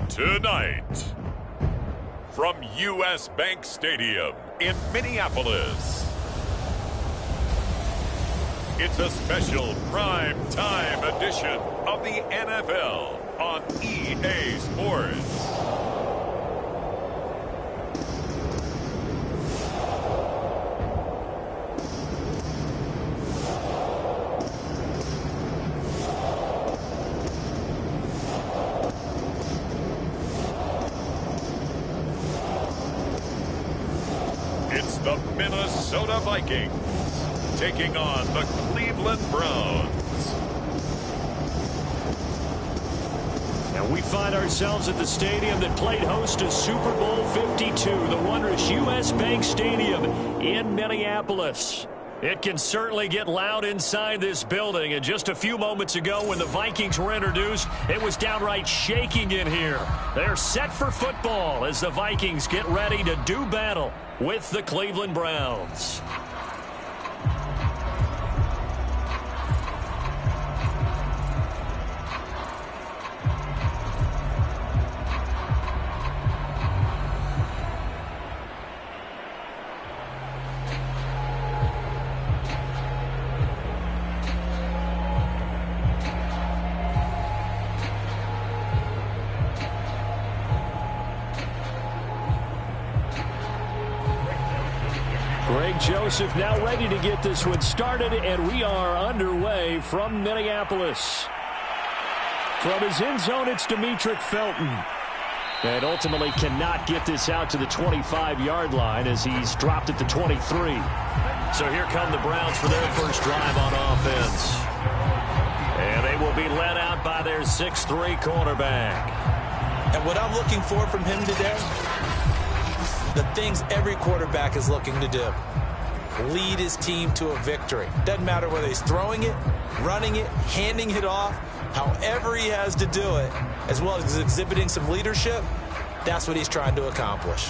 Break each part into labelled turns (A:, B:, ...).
A: Tonight, from U.S. Bank Stadium in Minneapolis, it's a special prime time edition of the NFL on EA Sports. It's the Minnesota Vikings taking on the Cleveland Browns.
B: And we find ourselves at the stadium that played host to Super Bowl 52, the wondrous U.S. Bank Stadium in Minneapolis. It can certainly get loud inside this building, and just a few moments ago when the Vikings were introduced, it was downright shaking in here. They're set for football as the Vikings get ready to do battle with the Cleveland Browns. Joseph now ready to get this one started, and we are underway from Minneapolis. From his end zone, it's Demetric Felton. And ultimately cannot get this out to the 25-yard line as he's dropped at the 23. So here come the Browns for their first drive on offense. And they will be led out by their 6'3 quarterback.
C: And what I'm looking for from him today, the things every quarterback is looking to do. Lead his team to a victory. Doesn't matter whether he's throwing it, running it, handing it off, however he has to do it, as well as exhibiting some leadership, that's what he's trying to accomplish.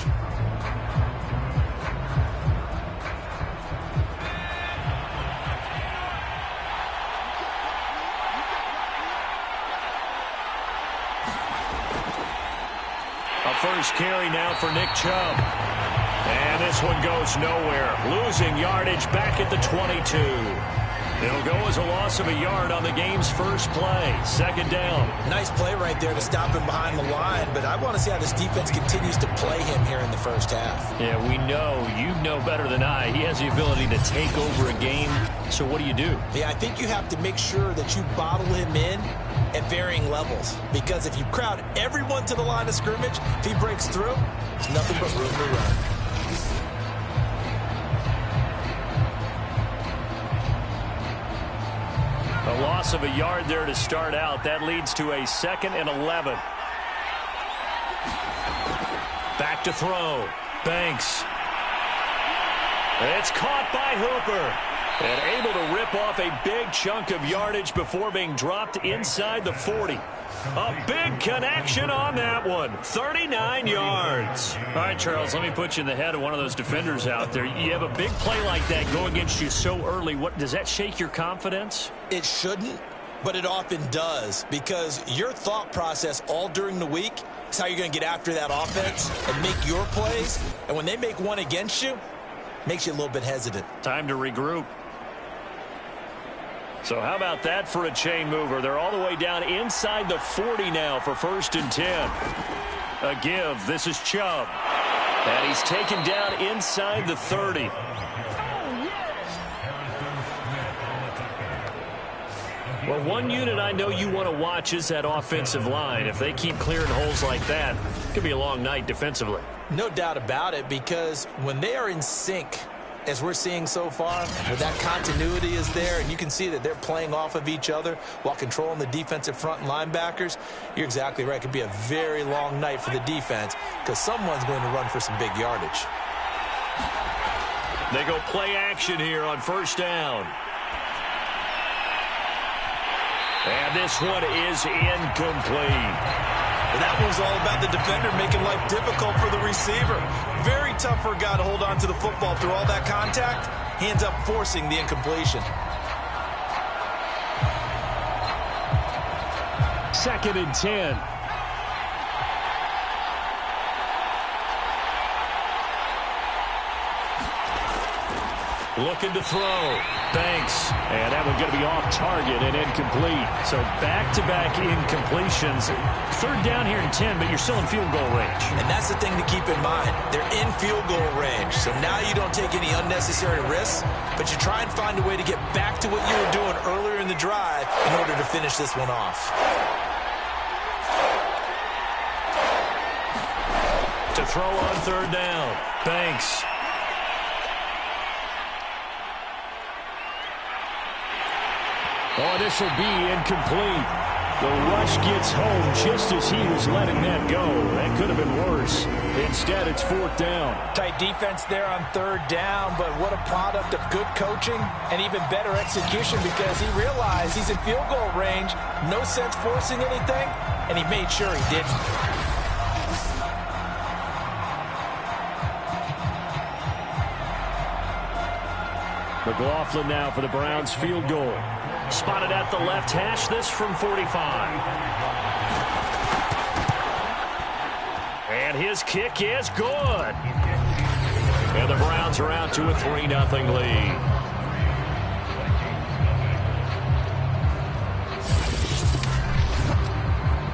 B: A first carry now for Nick Chubb. And this one goes nowhere. Losing yardage back at the 22. It'll go as a loss of a yard on the game's first play. Second down.
C: Nice play right there to stop him behind the line, but I want to see how this defense continues to play him here in the first half.
B: Yeah, we know. You know better than I. He has the ability to take over a game. So what do you do?
C: Yeah, I think you have to make sure that you bottle him in at varying levels. Because if you crowd everyone to the line of scrimmage, if he breaks through, there's nothing but room to run.
B: A loss of a yard there to start out. That leads to a 2nd and 11. Back to throw. Banks. It's caught by Hooper. And able to rip off a big chunk of yardage before being dropped inside the 40. A big connection on that one. 39 yards. All right, Charles, let me put you in the head of one of those defenders out there. You have a big play like that go against you so early. What does that shake your confidence?
C: It shouldn't, but it often does, because your thought process all during the week is how you're going to get after that offense and make your plays. And when they make one against you, it makes you a little bit hesitant.
B: Time to regroup. So how about that for a chain mover? They're all the way down inside the 40 now for 1st and 10. A give. This is Chubb. And he's taken down inside the 30. Well, one unit I know you want to watch is that offensive line. If they keep clearing holes like that, it could be a long night defensively.
C: No doubt about it, because when they are in sync, as we're seeing so far, where that continuity is there, and you can see that they're playing off of each other while controlling the defensive front and linebackers, you're exactly right. It could be a very long night for the defense because someone's going to run for some big yardage.
B: They go play action here on 1st down. And this one is incomplete.
C: That was all about the defender making life difficult for the receiver. Very tough for a guy to hold on to the football through all that contact. He ends up forcing the incompletion.
B: 2nd and 10. Looking to throw. Banks. And that one going to be off target and incomplete. So back-to-back incompletions. Third down here in 10, but you're still in field goal range.
C: And that's the thing to keep in mind. They're in field goal range. So now you don't take any unnecessary risks, but you try and find a way to get back to what you were doing earlier in the drive in order to finish this one off.
B: To throw on third down. Banks. Oh, this will be incomplete. The rush gets home just as he was letting that go. That could have been worse. Instead, it's fourth down.
D: Tight defense there on third down, but what a product of good coaching and even better execution because he realized he's in field goal range. No sense forcing anything, and he made sure he didn't.
B: McLaughlin now for the Browns field goal. Spotted at the left hash, this from 45. And his kick is good. And the Browns are out to a 3-0 lead.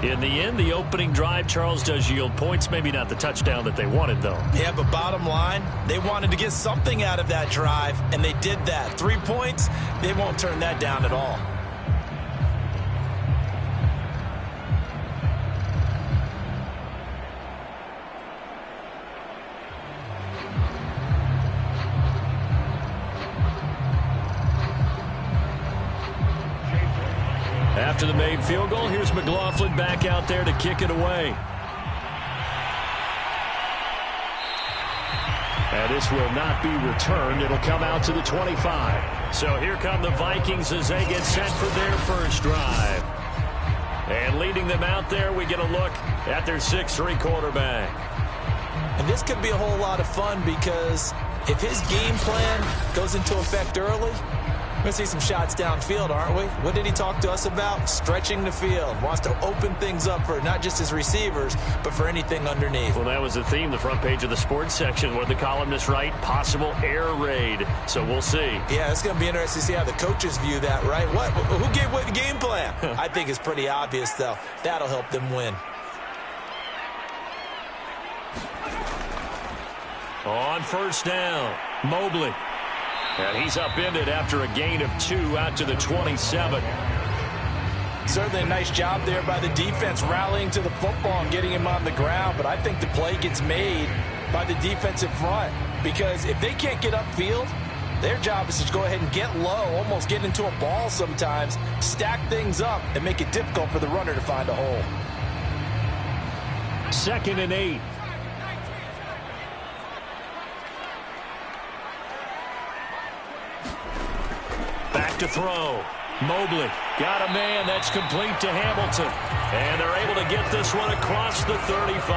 B: In the end, the opening drive, Charles, does yield points. Maybe not the touchdown that they wanted, though.
C: Yeah, but bottom line, they wanted to get something out of that drive, and they did that. 3 points, they won't turn that down at all.
B: After the made field goal, here's McLaughlin back out there to kick it away. And this will not be returned. It'll come out to the 25. So here come the Vikings as they get set for their first drive. And leading them out there, we get a look at their 6'3" quarterback.
C: And this could be a whole lot of fun because if his game plan goes into effect early, we're going to see some shots downfield, aren't we? What did he talk to us about? Stretching the field. Wants to open things up for not just his receivers, but for anything underneath.
B: Well, that was the theme, the front page of the sports section. What did the columnists write? Possible air raid. So we'll see.
C: Yeah, it's going to be interesting to see how the coaches view that, right? What? Who gave away the game plan? I think it's pretty obvious, though. That'll help them win.
B: On first down, Mobley. And he's upended after a gain of 2 out to the 27.
D: Certainly a nice job there by the defense rallying to the football and getting him on the ground. But I think the play gets made by the defensive front because if they can't get upfield, their job is to go ahead and get low, almost get into a ball sometimes, stack things up, and make it difficult for the runner to find a hole.
B: 2nd and 8. Back to throw. Mobley got a man that's complete to Hamilton. And they're able to get this one across the 35.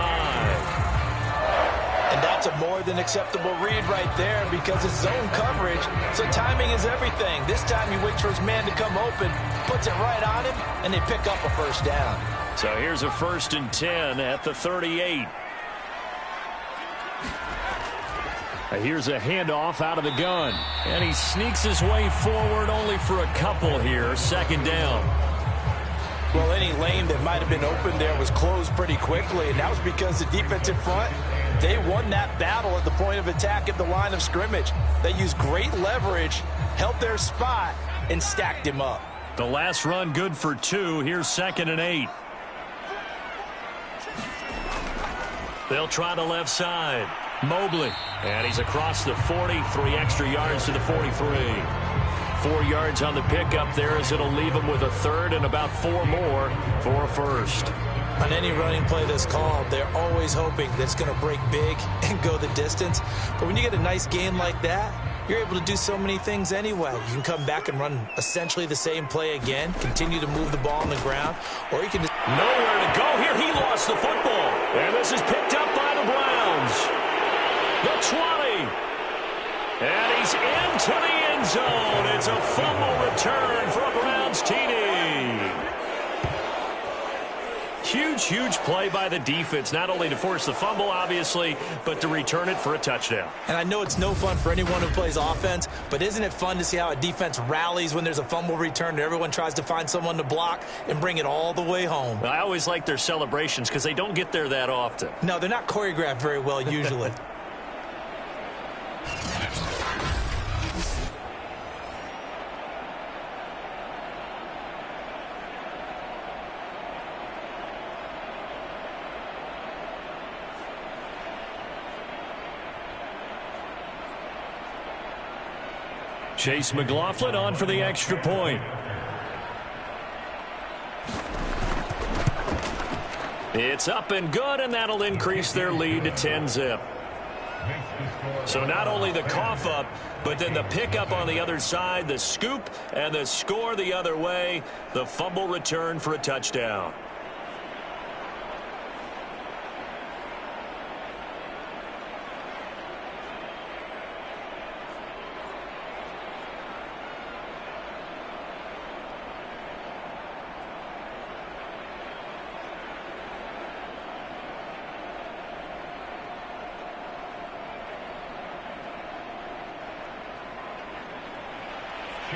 D: And that's a more than acceptable read right there because it's zone coverage, so timing is everything. This time he waits for his man to come open, puts it right on him, and they pick up a first down.
B: So here's a 1st and 10 at the 38. Here's a handoff out of the gun. And he sneaks his way forward only for a couple here. 2nd down.
D: Well, any lane that might have been open there was closed pretty quickly, and that was because the defensive front, they won that battle at the point of attack at the line of scrimmage. They used great leverage, held their spot, and stacked him up.
B: The last run good for 2. Here's 2nd and 8. They'll try the left side. Mobley. And he's across the 40. 3 extra yards to the 43. 4 yards on the pickup there as it'll leave him with a 3rd and about 4 more for a 1st.
C: On any running play that's called, they're always hoping that it's going to break big and go the distance. But when you get a nice gain like that, you're able to do so many things anyway. You can come back and run essentially the same play again, continue to move the ball on the ground, or you can just...
B: Nowhere to go here. He lost the football. And this is picked up by the Browns. The 20. And he's into the end zone. It's a fumble return for a Browns TD. Huge play by the defense, not only to force the fumble, obviously, but to return it for a touchdown.
C: And I know it's no fun for anyone who plays offense, but isn't it fun to see how a defense rallies when there's a fumble return and everyone tries to find someone to block and bring it all the way home?
B: I always like their celebrations because they don't get there that often.
C: No, they're not choreographed very well usually.
B: Chase McLaughlin on for the extra point. It's up and good, and that'll increase their lead to 10-zip. So not only the cough up, but then the pickup on the other side, the scoop, and the score the other way, the fumble return for a touchdown.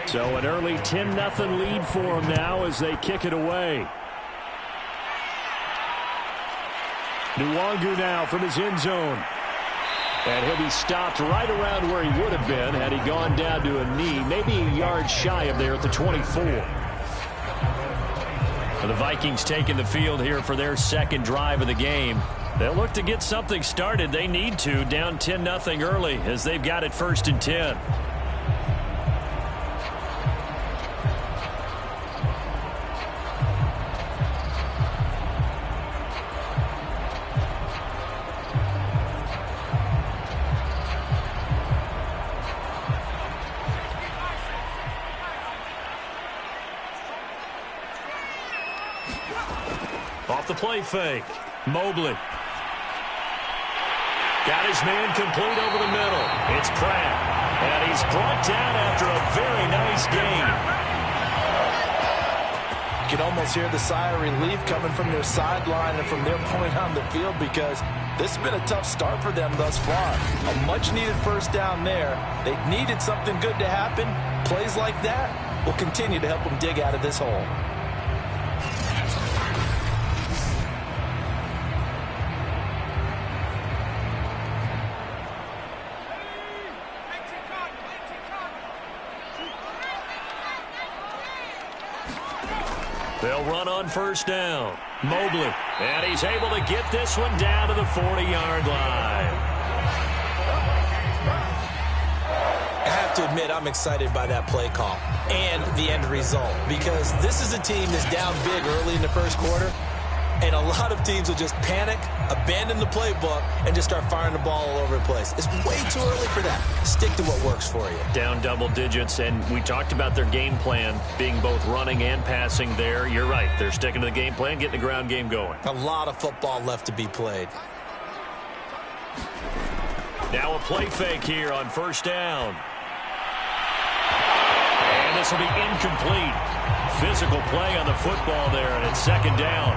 B: So an early 10-0 lead for them now as they kick it away. Nwangu now from his end zone. And he'll be stopped right around where he would have been had he gone down to a knee, maybe a yard shy of there at the 24. The Vikings taking the field here for their second drive of the game. They'll look to get something started. They need to, down 10-0 early as they've got it 1st and 10. Off the play fake. Mobley. Got his man complete over the middle. It's Pratt. And he's brought down after a very nice gain.
D: You can almost hear the sigh of relief coming from their sideline and from their point on the field because this has been a tough start for them thus far. A much-needed first down there. They needed something good to happen. Plays like that will continue to help them dig out of this hole.
B: They'll run on first down. Mobley. And he's able to get this one down to the 40-yard line.
C: I have to admit, I'm excited by that play call and the end result because this is a team that's down big early in the first quarter, and a lot of teams will just panic, abandon the playbook, and just start firing the ball all over the place. It's way too early for that. Stick to what works for you.
B: Down double digits, and we talked about their game plan being both running and passing there. You're right. They're sticking to the game plan, getting the ground game going.
C: A lot of football left to be played.
B: Now a play fake here on first down. And this will be incomplete. Physical play on the football there, and it's second down.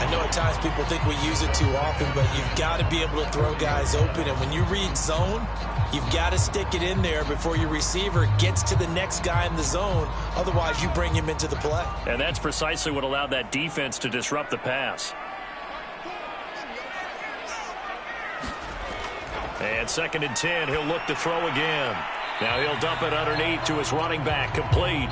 C: I know at times people think we use it too often, but you've got to be able to throw guys open. And when you read zone, you've got to stick it in there before your receiver gets to the next guy in the zone. Otherwise, you bring him into the play.
B: And that's precisely what allowed that defense to disrupt the pass. And 2nd and 10, he'll look to throw again. Now he'll dump it underneath to his running back, complete.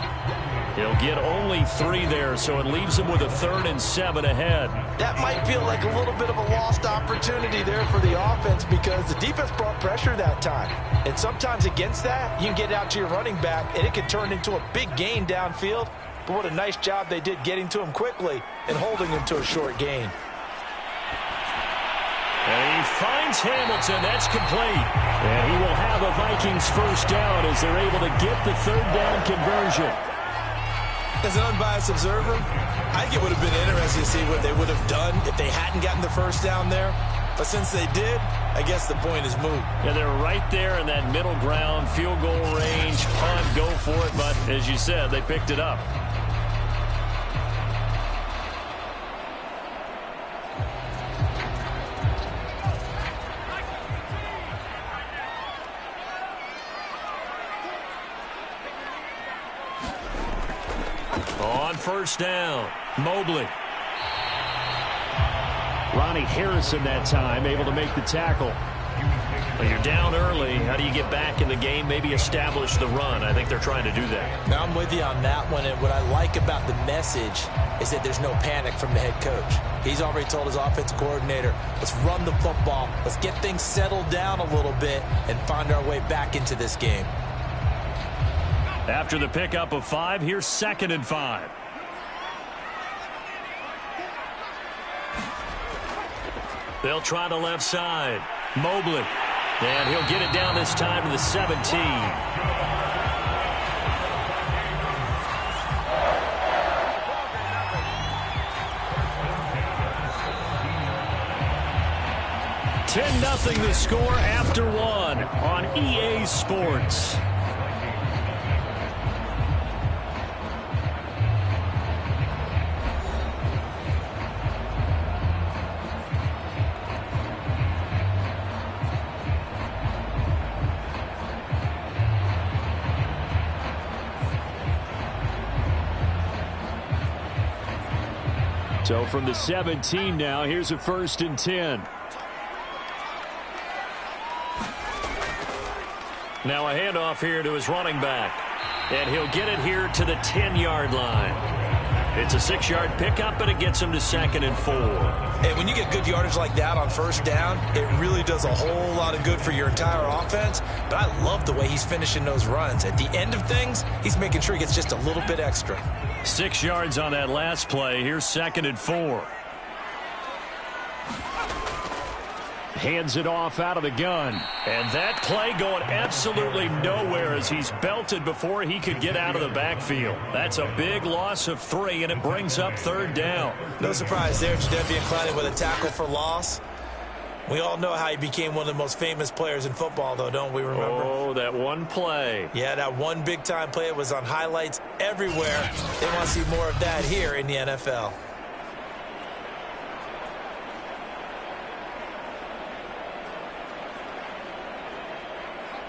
B: He'll get only 3 there, so it leaves him with a 3rd and 7 ahead.
D: That might feel like a little bit of a lost opportunity there for the offense because the defense brought pressure that time. And sometimes against that, you can get out to your running back, and it can turn into a big gain downfield. But what a nice job they did getting to him quickly and holding him to a short gain.
B: And he finds Hamilton. That's complete. And he will have a Vikings first down as they're able to get the 3rd down conversion.
C: As an unbiased observer, I think it would have been interesting to see what they would have done if they hadn't gotten the first down there. But since they did, I guess the point is moot.
B: Yeah, they're right there in that middle ground, field goal range, punt, go for it. But as you said, they picked it up. On first down, Mobley. Ronnie Harrison that time able to make the tackle. Well, you're down early. How do you get back in the game, maybe establish the run? I think they're trying to do that.
C: Now, I'm with you on that one, and what I like about the message is that there's no panic from the head coach. He's already told his offensive coordinator, let's run the football, let's get things settled down a little bit and find our way back into this game.
B: After the pickup of 5, here's 2nd and 5. They'll try the left side. Mobley. And he'll get it down this time to the 17. $10-0 the score after 1 on EA Sports. So from the 17 now, here's a 1st and 10. Now a handoff here to his running back. And he'll get it here to the 10-yard line. It's a 6-yard pickup, and it gets him to 2nd and 4.
C: Hey, when you get good yardage like that on first down, it really does a whole lot of good for your entire offense. But I love the way he's finishing those runs. At the end of things, he's making sure he gets just a little bit extra.
B: 6 yards on that last play. Here's 2nd and 4. Hands it off out of the gun. And that play going absolutely nowhere as he's belted before he could get out of the backfield. That's a big loss of 3, and it brings up 3rd down.
C: No surprise there, Jadeveon Clowney with a tackle for loss. We all know how he became one of the most famous players in football, though, don't we remember?
B: Oh, that one play.
C: Yeah, that one big-time play was on highlights everywhere. They want to see more of that here in the NFL.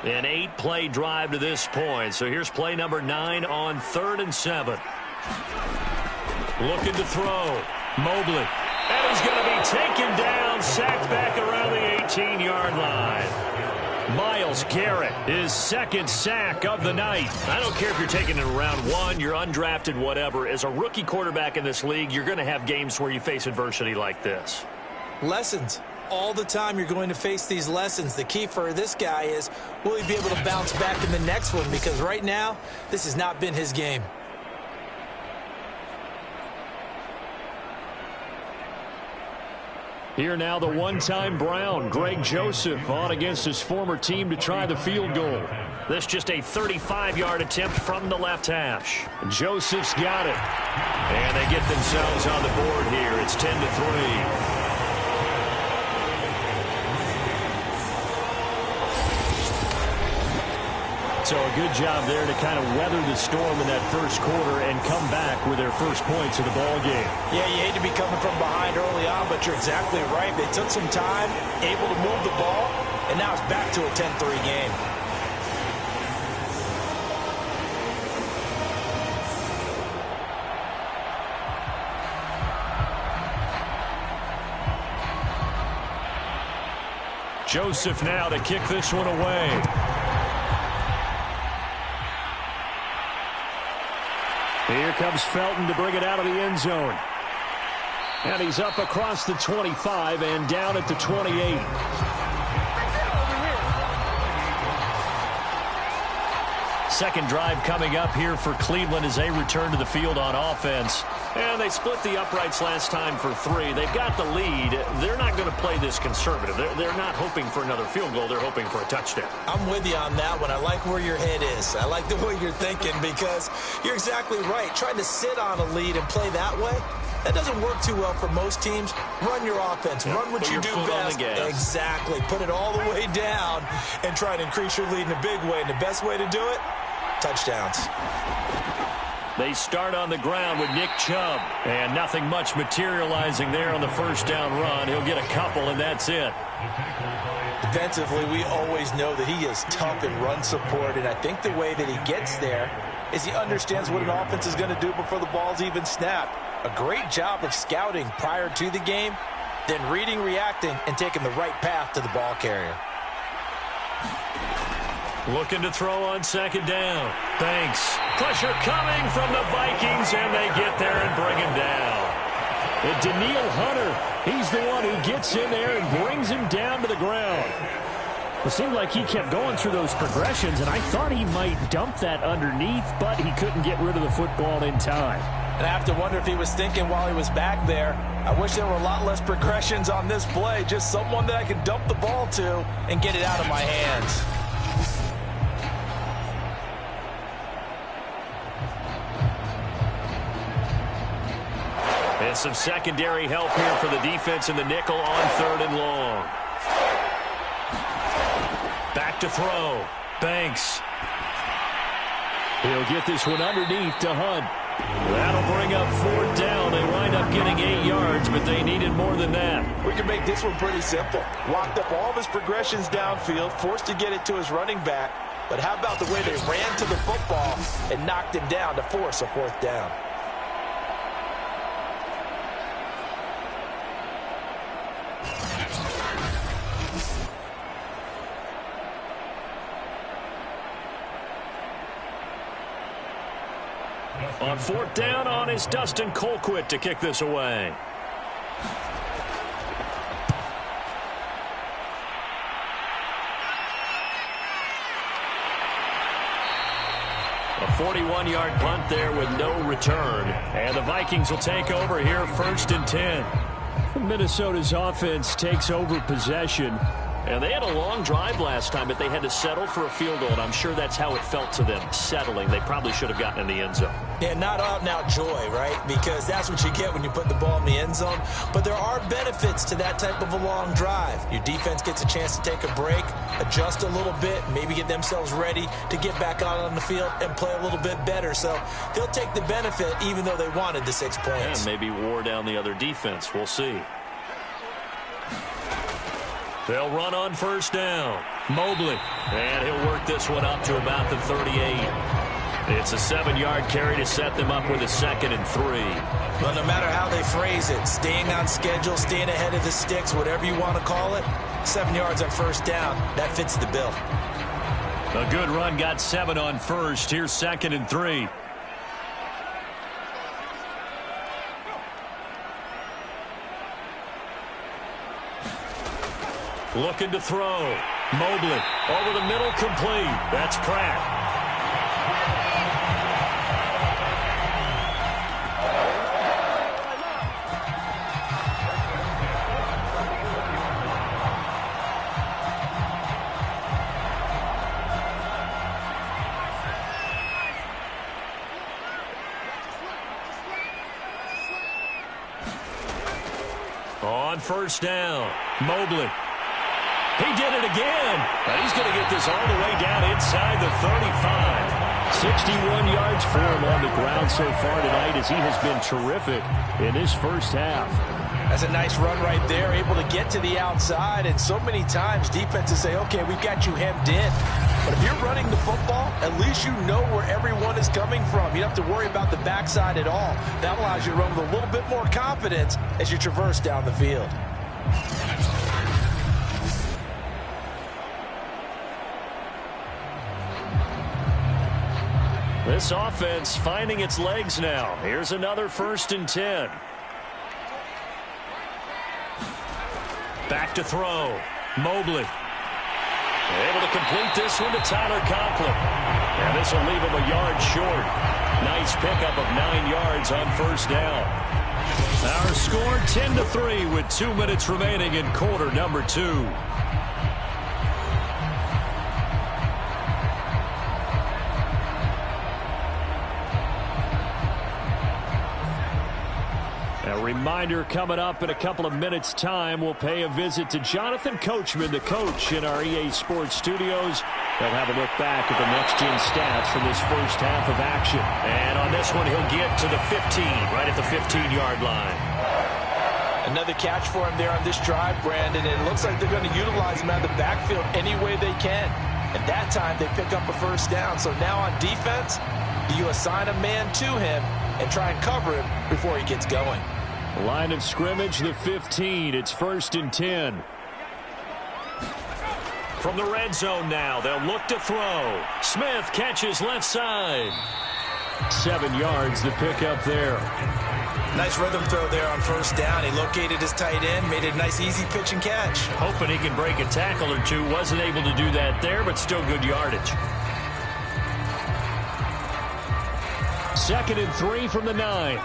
B: An 8-play drive to this point. So here's play number 9 on 3rd and 7. Looking to throw. Mobley. And he's going to be taken down, sacked back around the 18-yard line. Myles Garrett, his 2nd sack of the night. I don't care if you're taking it in round 1, you're undrafted, whatever. As a rookie quarterback in this league, you're going to have games where you face adversity like this.
C: Lessons. All the time you're going to face these lessons. The key for this guy is, will he be able to bounce back in the next one? Because right now, this has not been his game.
B: Here now the one-time Brown, Greg Joseph, on against his former team to try the field goal. This just a 35-yard attempt from the left hash. Joseph's got it. And they get themselves on the board here. It's 10-3. So a good job there to kind of weather the storm in that first quarter and come back with their first points of the ball game.
C: Yeah, you hate to be coming from behind early on, but you're exactly right. They took some time, able to move the ball, and now it's back to a 10-3 game.
B: Joseph now to kick this one away. Here comes Felton to bring it out of the end zone. And he's up across the 25 and down at the 28. Second drive coming up here for Cleveland as they return to the field on offense. And they split the uprights last time for 3. They've got the lead. They're not going to play this conservative. They're not hoping for another field goal. They're hoping for a touchdown.
C: I'm with you on that one. I like where your head is. I like the way you're thinking because you're exactly right. Trying to sit on a lead and play that way, that doesn't work too well for most teams. Run your offense. Run what you do best. Exactly. Put it all the way down and try to increase your lead in a big way. And the best way to do it, touchdowns.
B: They start on the ground with Nick Chubb. And nothing much materializing there on the first down run. He'll get a couple, and that's it.
C: Defensively, we always know that he is tough in run support, and I think the way that he gets there
D: is he understands what an offense is going to do before the ball's even snapped. A great job of scouting prior to the game, then reading, reacting, and taking the right path to the ball carrier.
B: Looking to throw on second down. Thanks. Pressure coming from the Vikings, and they get there and bring him down. And Daniil Hunter, he's the one who gets in there and brings him down to the ground. It seemed like he kept going through those progressions, and I thought he might dump that underneath, but he couldn't get rid of the football in time.
D: And I have to wonder if he was thinking while he was back there, I wish there were a lot less progressions on this play, just someone that I could dump the ball to and get it out of my hands.
B: And some secondary help here for the defense in the nickel on 3rd and long. Back to throw. Banks. He'll get this one underneath to Hunt. That'll bring up 4th down. They wind up getting 8 yards, but they needed more than that.
D: We can make this one pretty simple. Locked up all of his progressions downfield, forced to get it to his running back. But how about the way they ran to the football and knocked him down to force a 4th down?
B: On 4th down on is Dustin Colquitt to kick this away. A 41-yard punt there with no return. And the Vikings will take over here 1st and 10. Minnesota's offense takes over possession. And they had a long drive last time, but they had to settle for a field goal, and I'm sure that's how it felt to them, settling. They probably should have gotten in the end zone.
D: Yeah, not out-and-out joy, right? Because that's what you get when you put the ball in the end zone. But there are benefits to that type of a long drive. Your defense gets a chance to take a break, adjust a little bit, maybe get themselves ready to get back out on the field and play a little bit better. So they'll take the benefit even though they wanted the 6 points.
B: And maybe wore down the other defense. We'll see. They'll run on 1st down. Mobley. And he'll work this one up to about the 38. It's a 7-yard carry to set them up with a 2nd and 3.
D: Well, no matter how they phrase it, staying on schedule, staying ahead of the sticks, whatever you want to call it, 7 yards on 1st down, that fits the bill.
B: A good run got 7 on 1st. Here's 2nd and 3. Looking to throw. Mobley over the middle, complete. That's Pratt. On 1st down, Mobley. He did it again. He's going to get this all the way down inside the 35. 61 yards for him on the ground so far tonight as he has been terrific in his first half.
D: That's a nice run right there, able to get to the outside. And so many times defenses say, okay, we've got you hemmed in. But if you're running the football, at least you know where everyone is coming from. You don't have to worry about the backside at all. That allows you to run with a little bit more confidence as you traverse down the field.
B: This offense finding its legs now. Here's another 1st and 10. Back to throw. Mobley. Able to complete this one to Tyler Conklin. And this will leave him a yard short. Nice pickup of 9 yards on 1st down. Our score 10-3 with 2 minutes remaining in quarter number 2. A reminder coming up in a couple of minutes' time, we'll pay a visit to Jonathan Coachman, the coach in our EA Sports studios. They'll have a look back at the next-gen stats from this first half of action. And on this one, he'll get to the 15, right at the 15-yard line.
D: Another catch for him there on this drive, Brandon, and it looks like they're going to utilize him out of the backfield any way they can. And that time, they pick up a 1st down. So now on defense,
C: Do you assign a man to him and try and cover him before he gets going?
B: Line of scrimmage, the 15. It's 1st and 10. From the red zone now, they'll look to throw. Smith catches left side. 7 yards, the pickup there.
C: Nice rhythm throw there on 1st down. He located his tight end, made it a nice, easy pitch and catch.
B: Hoping he can break a tackle or two. Wasn't able to do that there, but still good yardage. 2nd and 3 from the 9.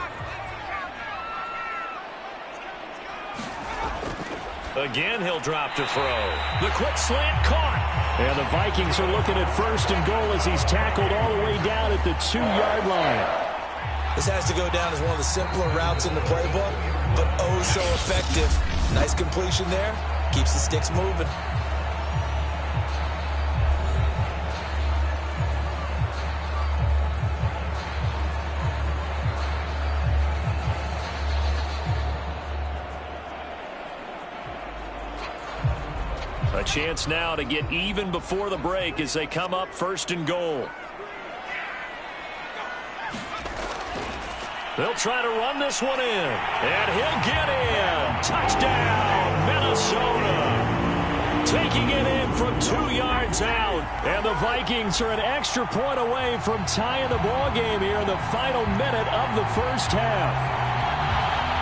B: Again, he'll drop to throw. The quick slant caught. And the Vikings are looking at 1st and goal as he's tackled all the way down at the 2-yard line.
C: This has to go down as one of the simpler routes in the playbook, but oh so effective. Nice completion there. Keeps the sticks moving.
B: A chance now to get even before the break as they come up 1st and goal. They'll try to run this one in. And he'll get in. Touchdown, Minnesota. Taking it in from 2 yards out. And the Vikings are an extra point away from tying the ball game here in the final minute of the 1st half.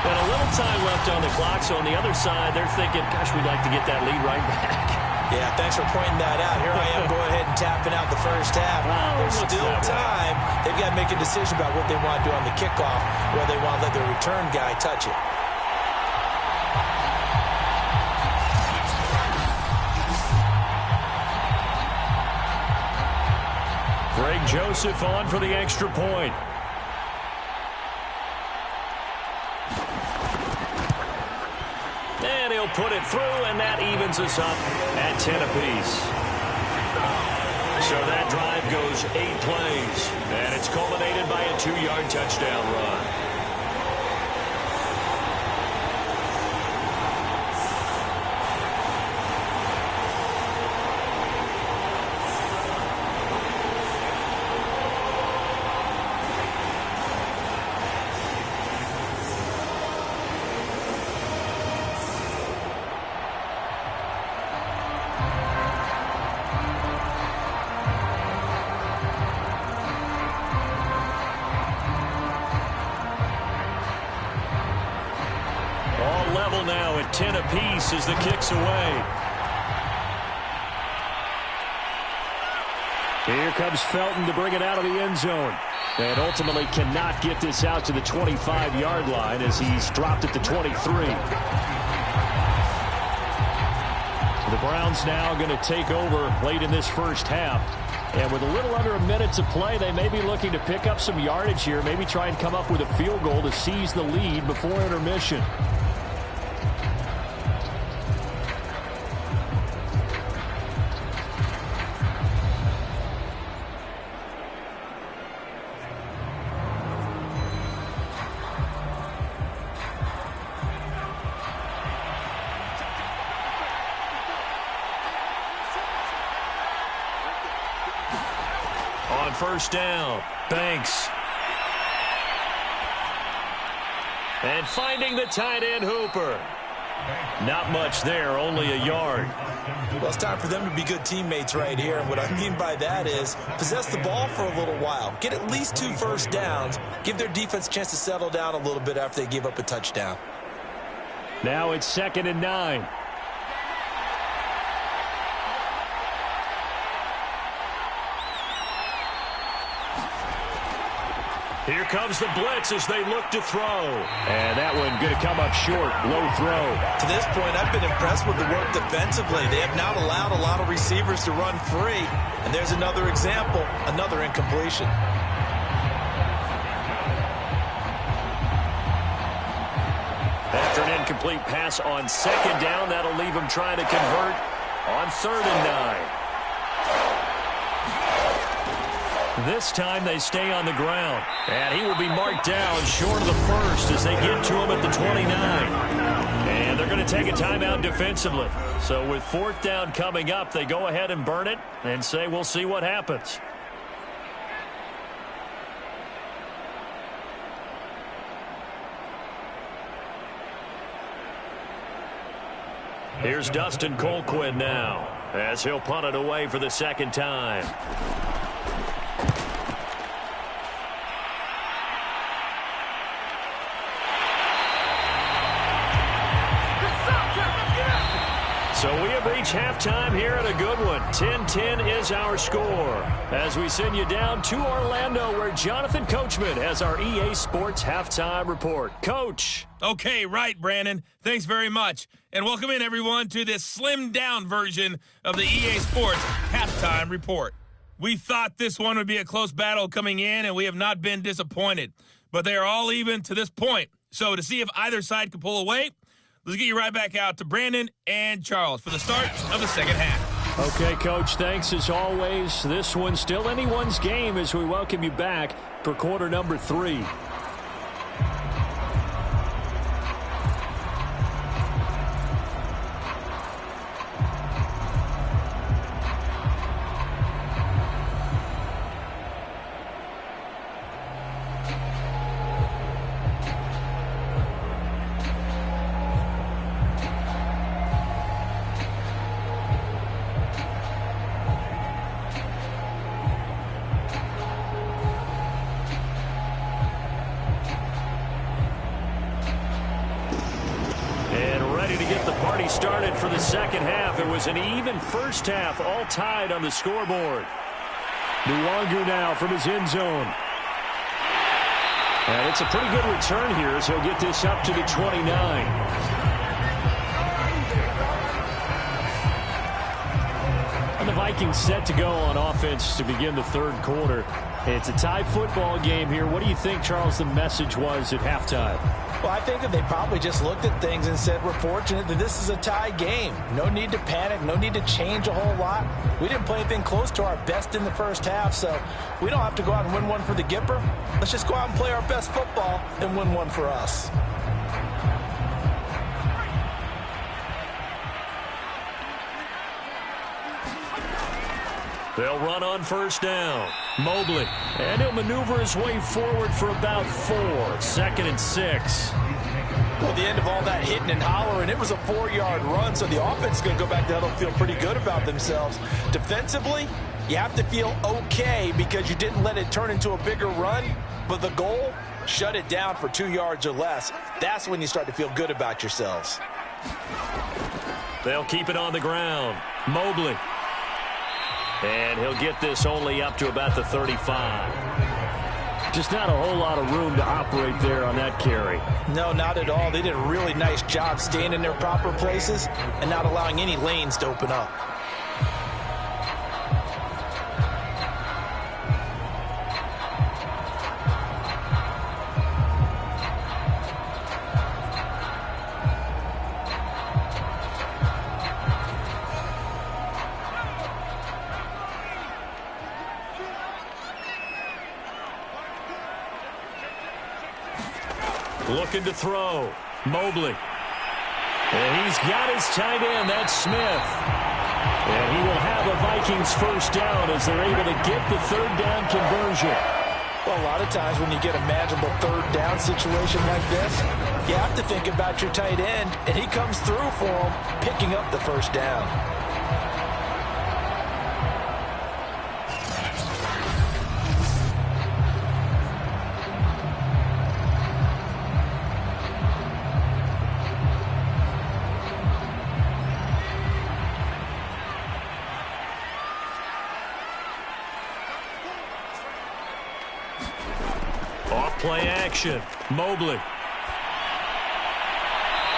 B: And a little time left on the clock, so on the other side, they're thinking, gosh, we'd like to get that lead right back.
C: Yeah, thanks for pointing that out. Here I am going ahead and tapping out the 1st half. There's still time. They've got to make a decision about what they want to do on the kickoff, whether they want to let their return guy touch it.
B: Greg Joseph on for the extra point. And he'll put it through, and that evens us up at 10 apiece. So that drive goes 8 plays, and it's culminated by a 2-yard touchdown run. Now at 10 apiece as the kick's away. Here comes Felton to bring it out of the end zone. And ultimately cannot get this out to the 25-yard line as he's dropped at the 23. The Browns now going to take over late in this 1st half. And with a little under a minute to play, they may be looking to pick up some yardage here, maybe try and come up with a field goal to seize the lead before intermission. On 1st down, Banks. And finding the tight end, Hooper. Not much there, only a yard.
C: Well, it's time for them to be good teammates right here. And what I mean by that is possess the ball for a little while. Get at least 2 first downs. Give their defense a chance to settle down a little bit after they give up a touchdown.
B: Now it's 2nd and 9. Here comes the blitz as they look to throw. And that one going to come up short. Low throw.
C: To this point, I've been impressed with the work defensively. They have not allowed a lot of receivers to run free. And there's another example, another incompletion.
B: After an incomplete pass on 2nd down, that'll leave him trying to convert on 3rd and 9. This time they stay on the ground. And he will be marked down short of the 1st as they get to him at the 29. And they're going to take a timeout defensively. So with 4th down coming up, they go ahead and burn it and say we'll see what happens. Here's Dustin Colquhoun now, as he'll punt it away for the second time. So we have reached halftime here at a good one. 10-10 is our score. As we send you down to Orlando, where Jonathan Coachman has our EA Sports halftime report. Coach.
E: Okay, right, Brandon. Thanks very much. And welcome in, everyone, to this slimmed-down version of the EA Sports halftime report. We thought this one would be a close battle coming in, and we have not been disappointed. But they are all even to this point. So to see if either side can pull away, let's get you right back out to Brandon and Charles for the start of the second half.
B: Okay, Coach, thanks as always. This one's still anyone's game as we welcome you back for quarter number 3. Started for the second half. It was an even first half, all tied on the scoreboard. Nwangu now from his end zone. And it's a pretty good return here, so he'll get this up to the 29. And the Vikings set to go on offense to begin the third quarter. It's a tie football game here. What do you think, Charles, the message was at halftime?
D: Well, I think that they probably just looked at things and said, we're fortunate that this is a tie game. No need to panic. No need to change a whole lot. We didn't play anything close to our best in the first half, so we don't have to go out and win one for the Gipper. Let's just go out and play our best football and win one for us.
B: They'll run on first down. Mobley. And he'll maneuver his way forward for about 4. 2nd and 6.
D: Well, the end of all that hitting and hollering, it was a 4-yard run, so the offense is going to go back down and feel pretty good about themselves. Defensively, you have to feel okay because you didn't let it turn into a bigger run, but the goal, shut it down for 2 yards or less. That's when you start to feel good about yourselves.
B: They'll keep it on the ground. Mobley. And he'll get this only up to about the 35. Just not a whole lot of room to operate there on that carry.
D: No, not at all. They did a really nice job staying in their proper places and not allowing any lanes to open up.
B: Looking to throw. Mobley. And he's got his tight end. That's Smith. And he will have a Vikings first down as they're able to get the third down conversion.
D: Well, a lot of times when you get a manageable third down situation like this, you have to think about your tight end, and he comes through for him, picking up the first down.
B: Play action. Mobley.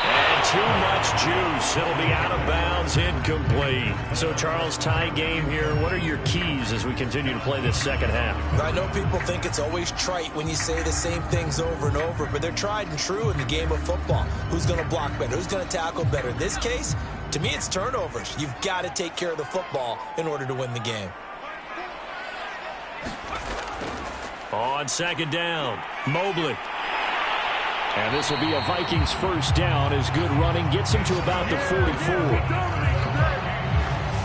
B: And too much juice. It'll be out of bounds, incomplete. So, Charles, tie game here. What are your keys as we continue to play this second half?
C: I know people think it's always trite when you say the same things over and over, but they're tried and true in the game of football. Who's going to block better? Who's going to tackle better? In this case, to me, it's turnovers. You've got to take care of the football in order to win the game.
B: On second down, Mobley. And this will be a Vikings first down as good running gets him to about the 44.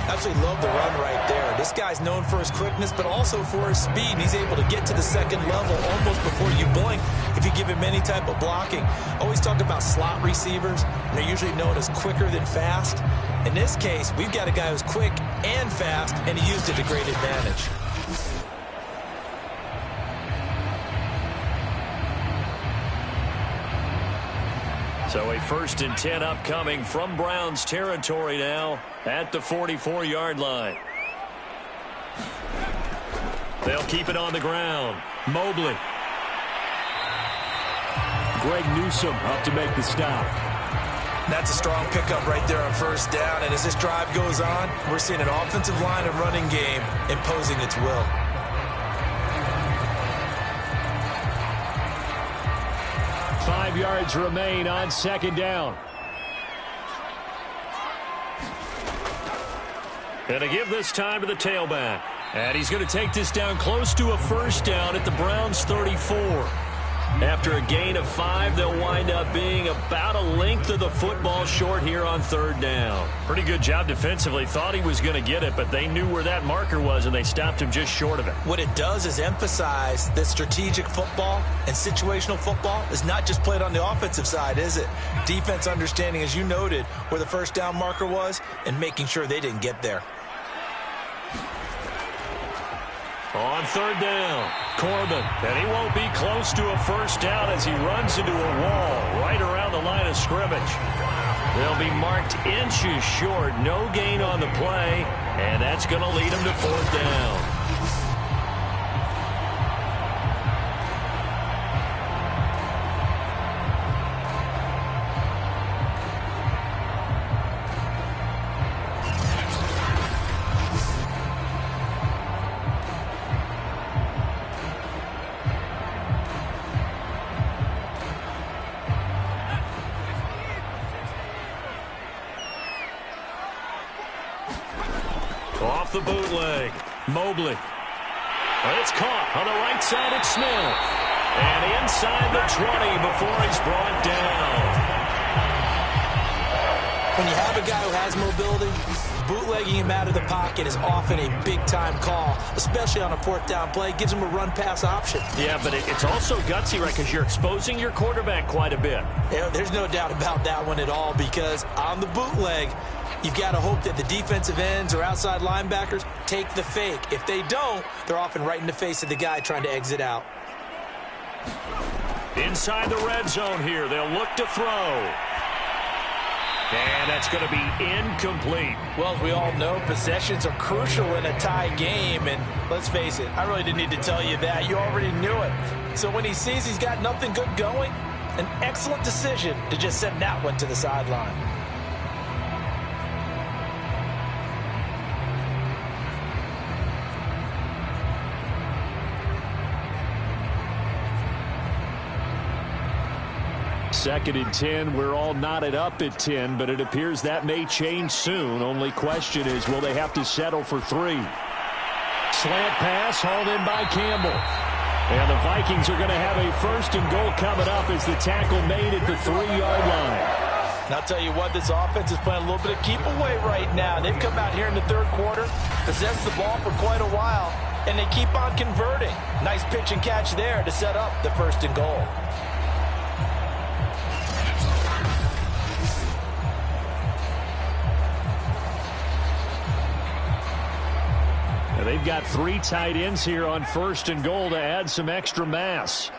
C: That's absolutely love the run right there. This guy's known for his quickness, but also for his speed. And he's able to get to the second level almost before you blink if you give him any type of blocking. Always talk about slot receivers. And they're usually known as quicker than fast. In this case, we've got a guy who's quick and fast, and he used it to great advantage.
B: So a 1st and 10 upcoming from Browns territory now at the 44-yard line. They'll keep it on the ground. Mobley. Greg Newsome up to make the stop.
C: That's a strong pickup right there on 1st down. And as this drive goes on, we're seeing an offensive line and running game imposing its will.
B: Five yards remain on 2nd down. And to give this time to the tailback. And he's going to take this down close to a 1st down at the Browns' 34. After a gain of 5, they'll wind up being about a length of the football short here on 3rd down. Pretty good job defensively. Thought he was going to get it, but they knew where that marker was, and they stopped him just short of it.
C: What it does is emphasize that strategic football and situational football is not just played on the offensive side, is it? Defense understanding, as you noted, where the 1st down marker was and making sure they didn't get there.
B: On 3rd down, Corbin, and he won't be close to a 1st down as he runs into a wall right around the line of scrimmage. They'll be marked inches short, no gain on the play, and that's going to lead him to 4th down. Off the bootleg, Mobley. It's caught on the right side at Smith. And inside the 20 before he's brought down.
C: When you have a guy who has mobility, bootlegging him out of the pocket is often a big-time call, especially on a 4th down play. Gives him a run-pass option.
B: Yeah, but it's also gutsy, right, because you're exposing your quarterback quite a bit.
C: Yeah, there's no doubt about that one at all, because on the bootleg, you've got to hope that the defensive ends or outside linebackers take the fake. If they don't, they're often right in the face of the guy trying to exit out.
B: Inside the red zone here, they'll look to throw. And that's going to be incomplete.
D: Well, as we all know, possessions are crucial in a tie game. And let's face it, I really didn't need to tell you that. You already knew it. So when he sees he's got nothing good going, an excellent decision to just send that one to the sideline.
B: Second and 10. We're all knotted up at 10, but it appears that may change soon. Only question is, will they have to settle for 3? Slant pass hauled in by Campbell. And the Vikings are going to have a 1st and goal coming up as the tackle made at the 3-yard line.
D: And I'll tell you what, this offense is playing a little bit of keep away right now. They've come out here in the 3rd quarter, possessed the ball for quite a while, and they keep on converting. Nice pitch and catch there to set up the 1st and goal.
B: They've got 3 tight ends here on 1st and goal to add some extra mass.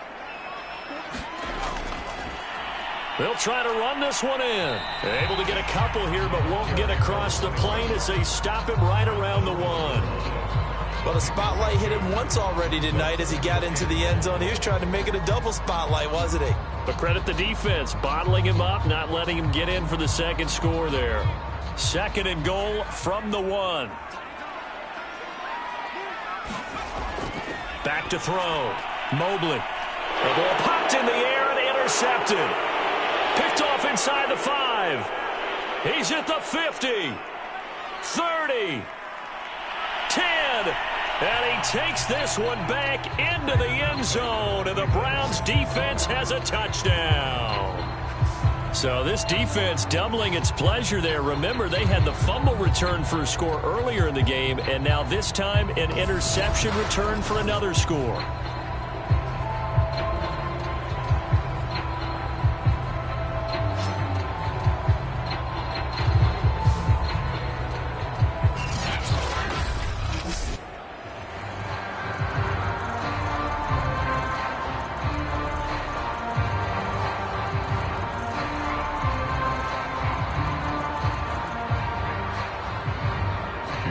B: They'll try to run this one in. They're able to get a couple here, but won't get across the plane as they stop him right around the 1.
C: Well, the spotlight hit him once already tonight as he got into the end zone. He was trying to make it a double spotlight, wasn't he?
B: But credit the defense, bottling him up, not letting him get in for the 2nd score there. 2nd and goal from the 1. Back to throw. Mobley. The ball popped in the air and intercepted. Picked off inside the 5. He's at the 50. 30. 10. And he takes this one back into the end zone. And the Browns defense has a touchdown. So this defense doubling its pleasure there. Remember, they had the fumble return for a score earlier in the game, and now this time an interception return for another score.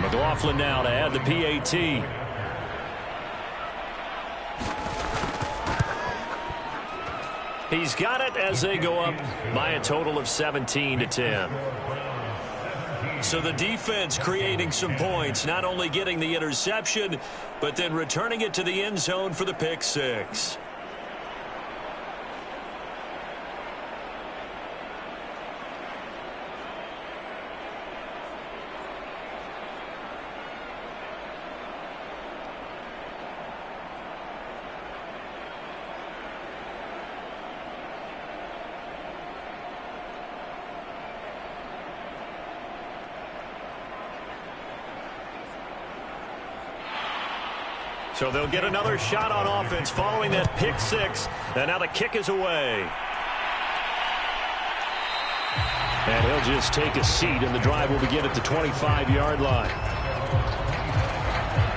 B: McLaughlin now to add the PAT. He's got it as they go up by a total of 17-10. So the defense creating some points, not only getting the interception, but then returning it to the end zone for the pick six. So they'll get another shot on offense following that pick six. And now the kick is away. And he'll just take a seat, and the drive will begin at the 25-yard line.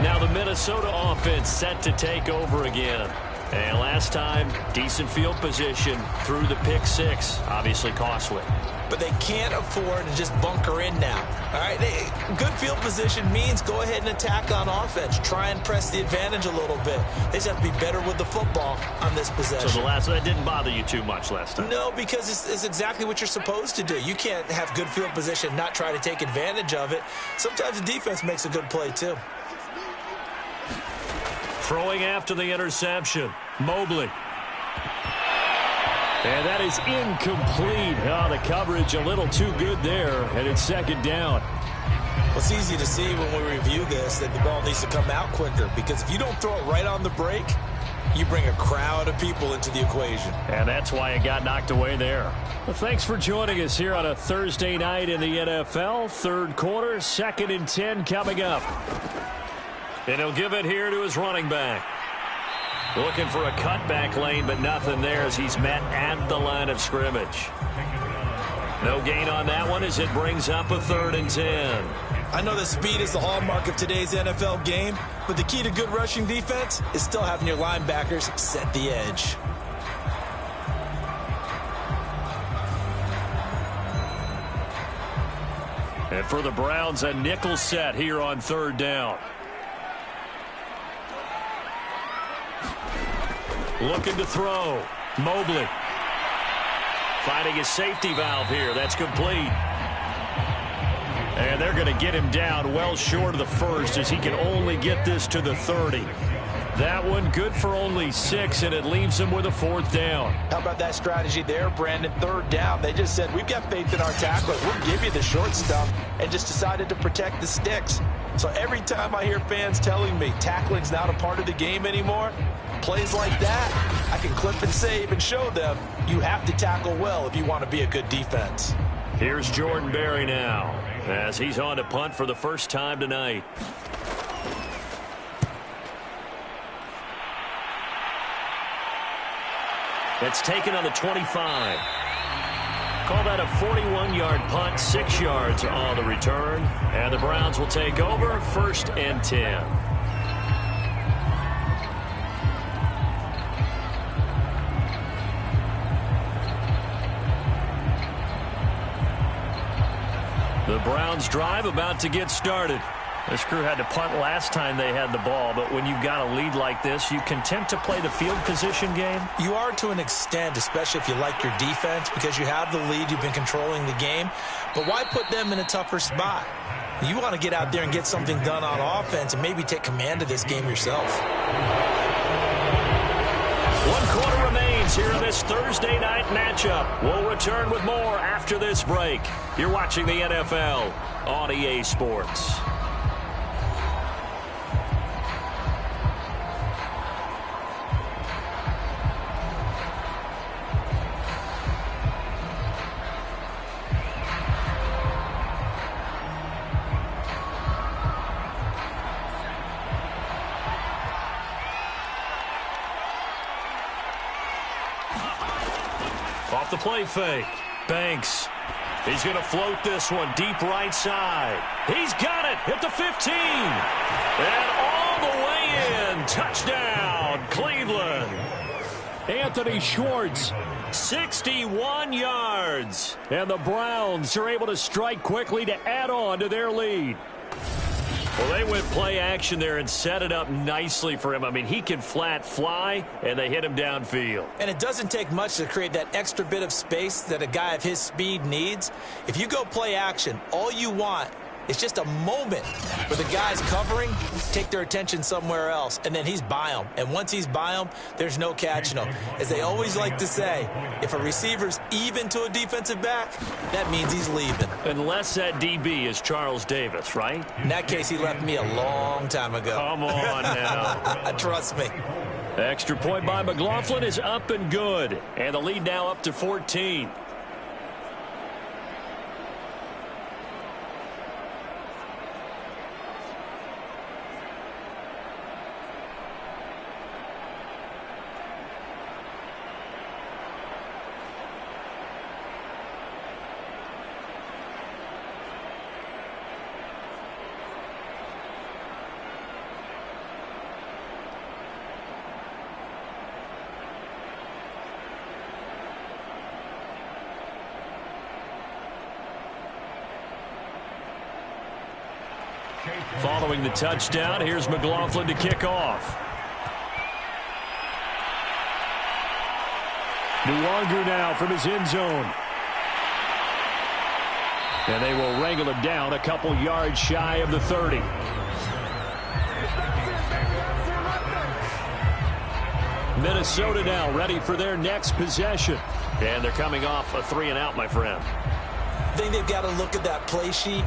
B: Now the Minnesota offense set to take over again. And last time, decent field position through the pick six. Obviously costly.
C: But they can't afford to just bunker in now. All right, good field position means go ahead and attack on offense. Try and press the advantage a little bit. They just have to be better with the football on this possession.
B: So that didn't bother you too much last time?
C: No, because it's exactly what you're supposed to do. You can't have good field position and not try to take advantage of it. Sometimes the defense makes a good play too.
B: Throwing after the interception, Mobley. And that is incomplete. Oh, the coverage a little too good there, and it's second down.
C: Well, it's easy to see when we review this that the ball needs to come out quicker, because if you don't throw it right on the break, you bring a crowd of people into the equation.
B: And that's why it got knocked away there. Well, thanks for joining us here on a Thursday night in the NFL. Third quarter, 2nd and 10 coming up. And he'll give it here to his running back. Looking for a cutback lane, but nothing there as he's met at the line of scrimmage. No gain on that one as it brings up a 3rd and 10.
C: I know that speed is the hallmark of today's NFL game, but the key to good rushing defense is still having your linebackers set the edge.
B: And for the Browns, a nickel set here on 3rd down. Looking to throw. Mobley. Finding his safety valve here. That's complete. And they're going to get him down well short of the first as he can only get this to the 30. That one good for only 6, and it leaves him with a 4th down.
C: How about that strategy there, Brandon? 3rd down. They just said, we've got faith in our tacklers. We'll give you the short stuff, and just decided to protect the sticks. So every time I hear fans telling me tackling's not a part of the game anymore, plays like that, I can clip and save and show them you have to tackle well if you want to be a good defense.
B: Here's Jordan Berry now as he's on to punt for the first time tonight. It's taken on the 25. Call that a 41-yard punt, 6 yards on the return. And the Browns will take over 1st and 10. The Browns drive about to get started. This crew had to punt last time they had the ball, but when you've got a lead like this, you content to play the field position game?
C: You are to an extent, especially if you like your defense, because you have the lead, you've been controlling the game. But why put them in a tougher spot? You want to get out there and get something done on offense and maybe take command of this game yourself.
B: 1 quarter remains here in this Thursday night matchup. We'll return with more after this break. You're watching the NFL on EA Sports. Off the play fake. Banks. He's going to float this one deep right side. He's got it at the 15. And all the way in. Touchdown, Cleveland. Anthony Schwartz, 61 yards. And the Browns are able to strike quickly to add on to their lead. Well, they went play action there and set it up nicely for him. I mean, he can flat fly, and they hit him downfield.
C: And it doesn't take much to create that extra bit of space that a guy of his speed needs. If you go play action, all you want is just a moment where the guys covering take their attention somewhere else, and then he's by them. And once he's by them, there's no catching him. As they always like to say, if a receiver's even to a defensive back, that means he's leaving.
B: Unless that DB is Charles Davis, right?
C: In that case, he left me a long time ago.
B: Come on now.
C: Trust me.
B: Extra point by McLaughlin is up and good. And the lead now up to 14. Following the touchdown, here's McLaughlin to kick off. Nwangu now from his end zone. And they will wrangle him down a couple yards shy of the 30. Minnesota now ready for their next possession. And they're coming off a 3 and out, my friend.
C: I think they've got to look at that play sheet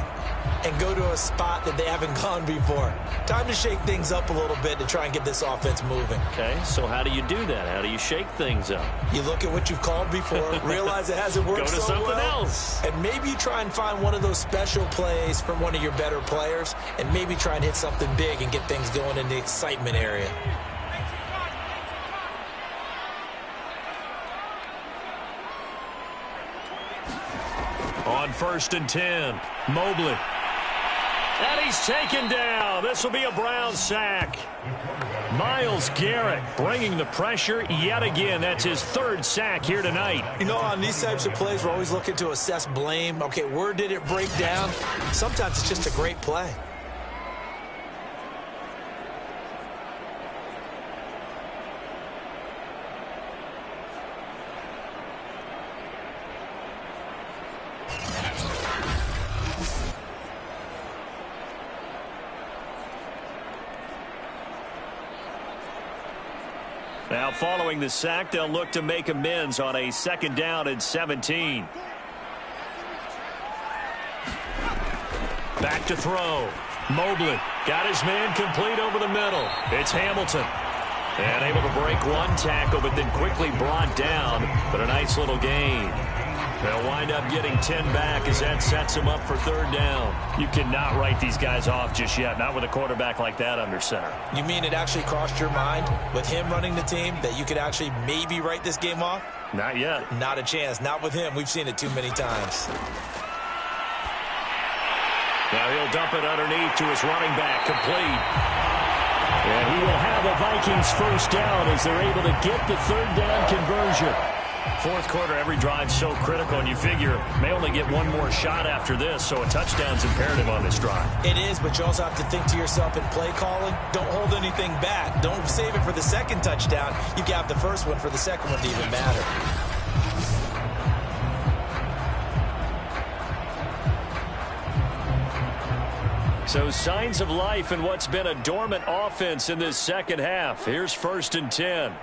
C: and go to a spot that they haven't gone before. Time to shake things up a little bit to try and get this offense moving.
B: Okay, so how do you do that? How do you shake things up?
C: You look at what you've called before, realize it hasn't worked so well.
B: Go to something else.
C: And maybe you try and find one of those special plays from one of your better players, and maybe try and hit something big and get things going in the excitement area.
B: On 1st and 10, Mobley. And he's taken down. This will be a Brown sack. Myles Garrett bringing the pressure yet again. That's his 3rd sack here tonight.
C: You know, on these types of plays, we're always looking to assess blame. Okay, where did it break down? Sometimes it's just a great play.
B: Now, following the sack, they'll look to make amends on a 2nd down and 17. Back to throw. Mobley got his man complete over the middle. It's Hamilton. And able to break one tackle, but then quickly brought down. But a nice little gain. They'll wind up getting 10 back as that sets them up for 3rd down. You cannot write these guys off just yet, not with a quarterback like that under center.
C: You mean it actually crossed your mind with him running the team that you could actually maybe write this game off?
B: Not yet.
C: Not a chance. Not with him. We've seen it too many times.
B: Now he'll dump it underneath to his running back, complete. And he will have a Vikings 1st down as they're able to get the 3rd down conversion. 4th quarter, every drive so critical, and you figure may only get one more shot after this, so a touchdown's imperative on this drive.
C: It is, but you also have to think to yourself in play calling, don't hold anything back. Don't save it for the 2nd touchdown. You can have the 1st one for the 2nd one to even matter.
B: So signs of life in what's been a dormant offense in this 2nd half. Here's 1st and 10.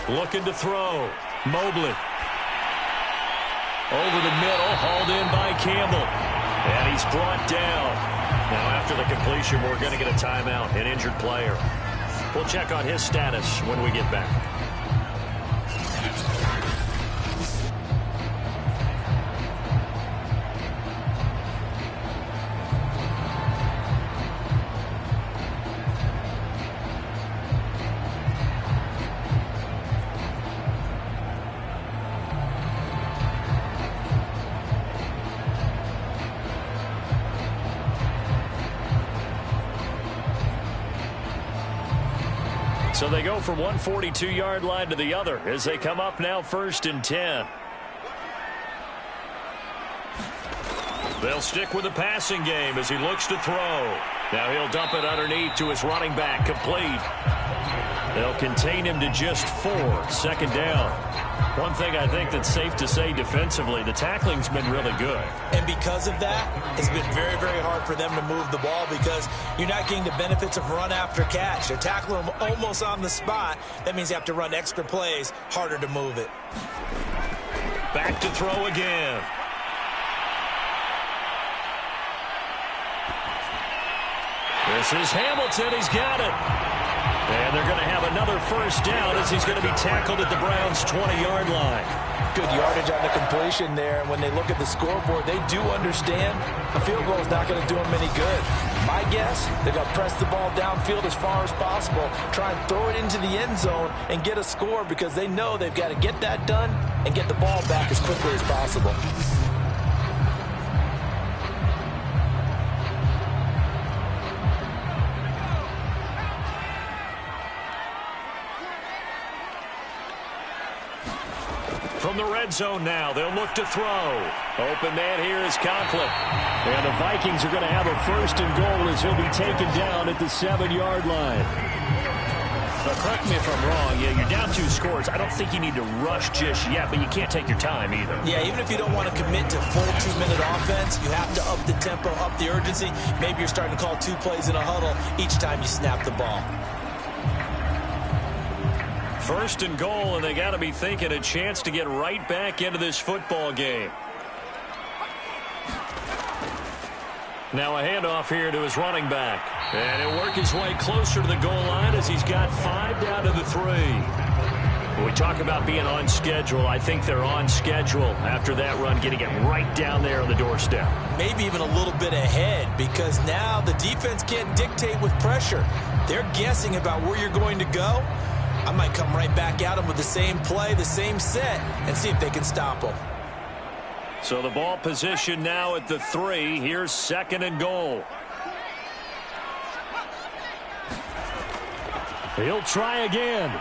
B: Looking to throw. Mobley. Over the middle, hauled in by Campbell. And he's brought down. Now after the completion, we're going to get a timeout, an injured player. We'll check on his status when we get back. So they go from one 42-yard line to the other as they come up now 1st and 10. They'll stick with the passing game as he looks to throw. Now he'll dump it underneath to his running back, complete. They'll contain him to just 4, 2nd down. One thing I think that's safe to say defensively, the tackling's been really good.
C: And because of that, it's been very, very hard for them to move the ball because you're not getting the benefits of run after catch. They're tackling them almost on the spot. That means you have to run extra plays, harder to move it.
B: Back to throw again. This is Hamilton. He's got it. And they're going to have another 1st down as he's going to be tackled at the Browns' 20-yard line.
D: Good yardage on the completion there. And when they look at the scoreboard, they do understand a field goal is not going to do them any good. My guess, they're going to press the ball downfield as far as possible, try and throw it into the end zone and get a score because they know they've got to get that done and get the ball back as quickly as possible.
B: From the red zone now, they'll look to throw. Open man here is Conklin. And the Vikings are going to have a 1st and goal as he'll be taken down at the 7-yard line. But correct me if I'm wrong, you're down 2 scores. I don't think you need to rush just yet, but you can't take your time either.
C: Yeah, even if you don't want to commit to full 2-minute offense, you have to up the tempo, up the urgency. Maybe you're starting to call 2 plays in a huddle each time you snap the ball.
B: 1st and goal, and they got to be thinking a chance to get right back into this football game. Now a handoff here to his running back. And he'll work his way closer to the goal line as he's got 5 down to the 3. When we talk about being on schedule, I think they're on schedule after that run, getting it right down there on the doorstep.
C: Maybe even a little bit ahead because now the defense can't dictate with pressure. They're guessing about where you're going to go. I might come right back at them with the same play, the same set, and see if they can stop them.
B: So the ball position now at the 3. Here's 2nd and goal. He'll try again.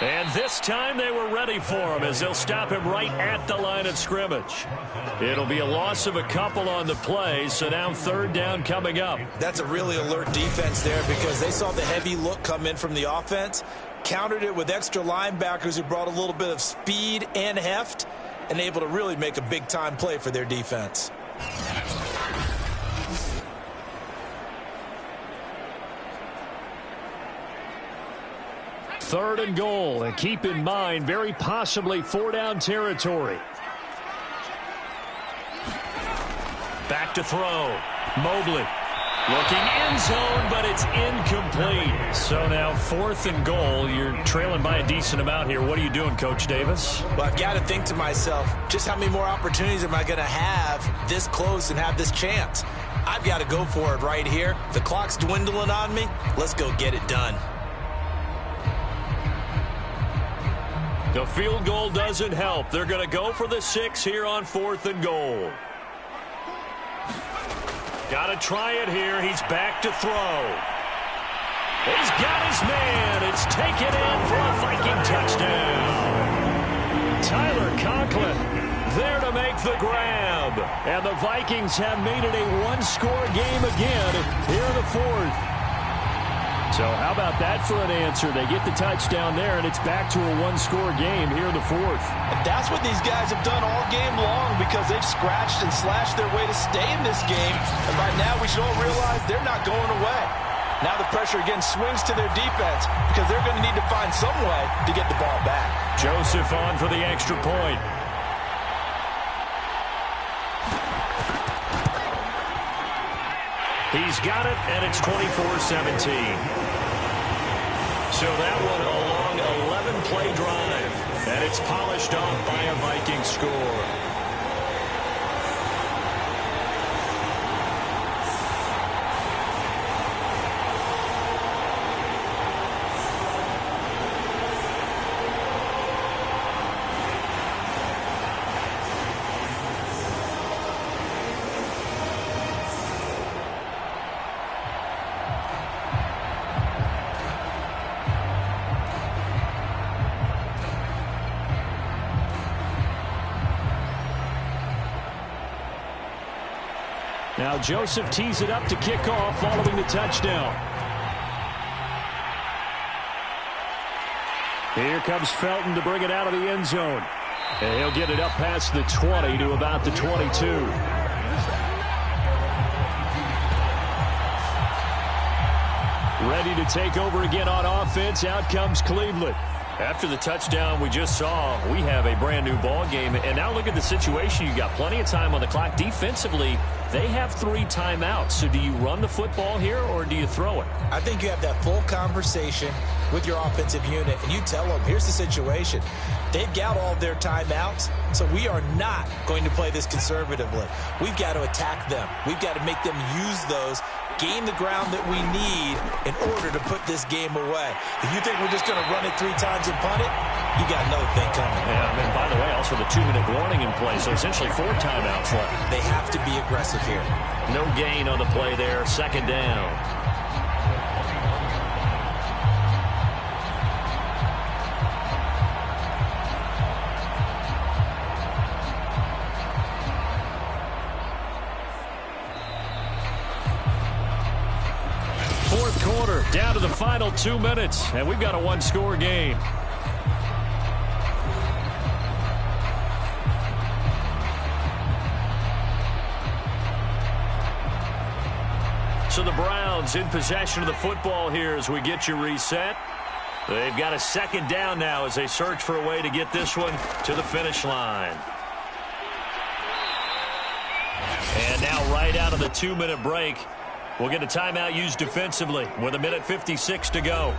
B: And this time they were ready for him as they'll stop him right at the line of scrimmage. It'll be a loss of a couple on the play, so now 3rd down coming up.
C: That's a really alert defense there because they saw the heavy look come in from the offense, countered it with extra linebackers who brought a little bit of speed and heft, and able to really make a big-time play for their defense.
B: Third and goal, and keep in mind, very possibly 4-down territory. Back to throw. Mobley looking end zone, but it's incomplete. So now 4th and goal. You're trailing by a decent amount here. What are you doing, Coach Davis?
C: Well, I've got to think to myself, just how many more opportunities am I going to have this close and have this chance? I've got to go for it right here. The clock's dwindling on me. Let's go get it done.
B: The field goal doesn't help. They're going to go for the 6 here on 4th and goal. Got to try it here. He's back to throw. He's got his man. It's taken in for a Viking touchdown. Tyler Conklin there to make the grab. And the Vikings have made it a 1-score game again here in the 4th. So how about that for an answer? They get the touchdown there, and it's back to a 1-score game here in the 4th.
D: And that's what these guys have done all game long because they've scratched and slashed their way to stay in this game. And by now we should all realize they're not going away. Now the pressure again swings to their defense because they're going to need to find some way to get the ball back.
B: Joseph on for the extra point. He's got it, and it's 24-17. So that one a long 11-play drive, and it's polished off by a Viking score. Now Joseph tees it up to kick off following the touchdown. Here comes Felton to bring it out of the end zone. And he'll get it up past the 20 to about the 22. Ready to take over again on offense. Out comes Cleveland. After the touchdown we just saw, we have a brand new ball game. And now look at the situation. You got plenty of time on the clock. Defensively, they have 3 timeouts. So do you run the football here or do you throw it?
C: I think you have that full conversation with your offensive unit, and you tell them, here's the situation. They've got all their timeouts, so we are not going to play this conservatively. We've got to attack them. We've got to make them use those, gain the ground that we need in order to put this game away. If you think we're just going to run it 3 times and punt it, you got another thing coming.
B: Yeah, and by the way, also the 2-minute warning in play, so essentially 4 timeouts left.
C: They have to be aggressive here.
B: No gain on the play there, 2nd down. Fourth quarter, down to the final 2 minutes, and we've got a 1-score game. So the Browns in possession of the football here as we get you reset. They've got a 2nd down now as they search for a way to get this one to the finish line. And now right out of the 2-minute break, we'll get a timeout used defensively with 1:56 to go.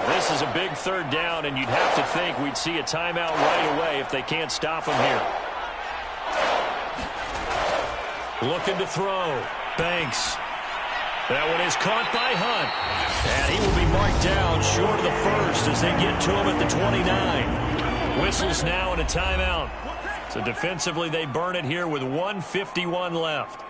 B: This is a big 3rd down, and you'd have to think we'd see a timeout right away if they can't stop him here. Looking to throw. Banks. That one is caught by Hunt. And he will be marked down short of the 1st as they get to him at the 29. Whistles now and a timeout. So defensively they burn it here with 1:51 left.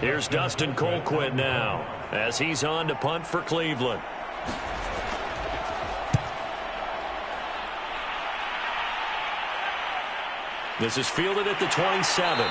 B: Here's Dustin Colquitt now as he's on to punt for Cleveland. This is fielded at the 27.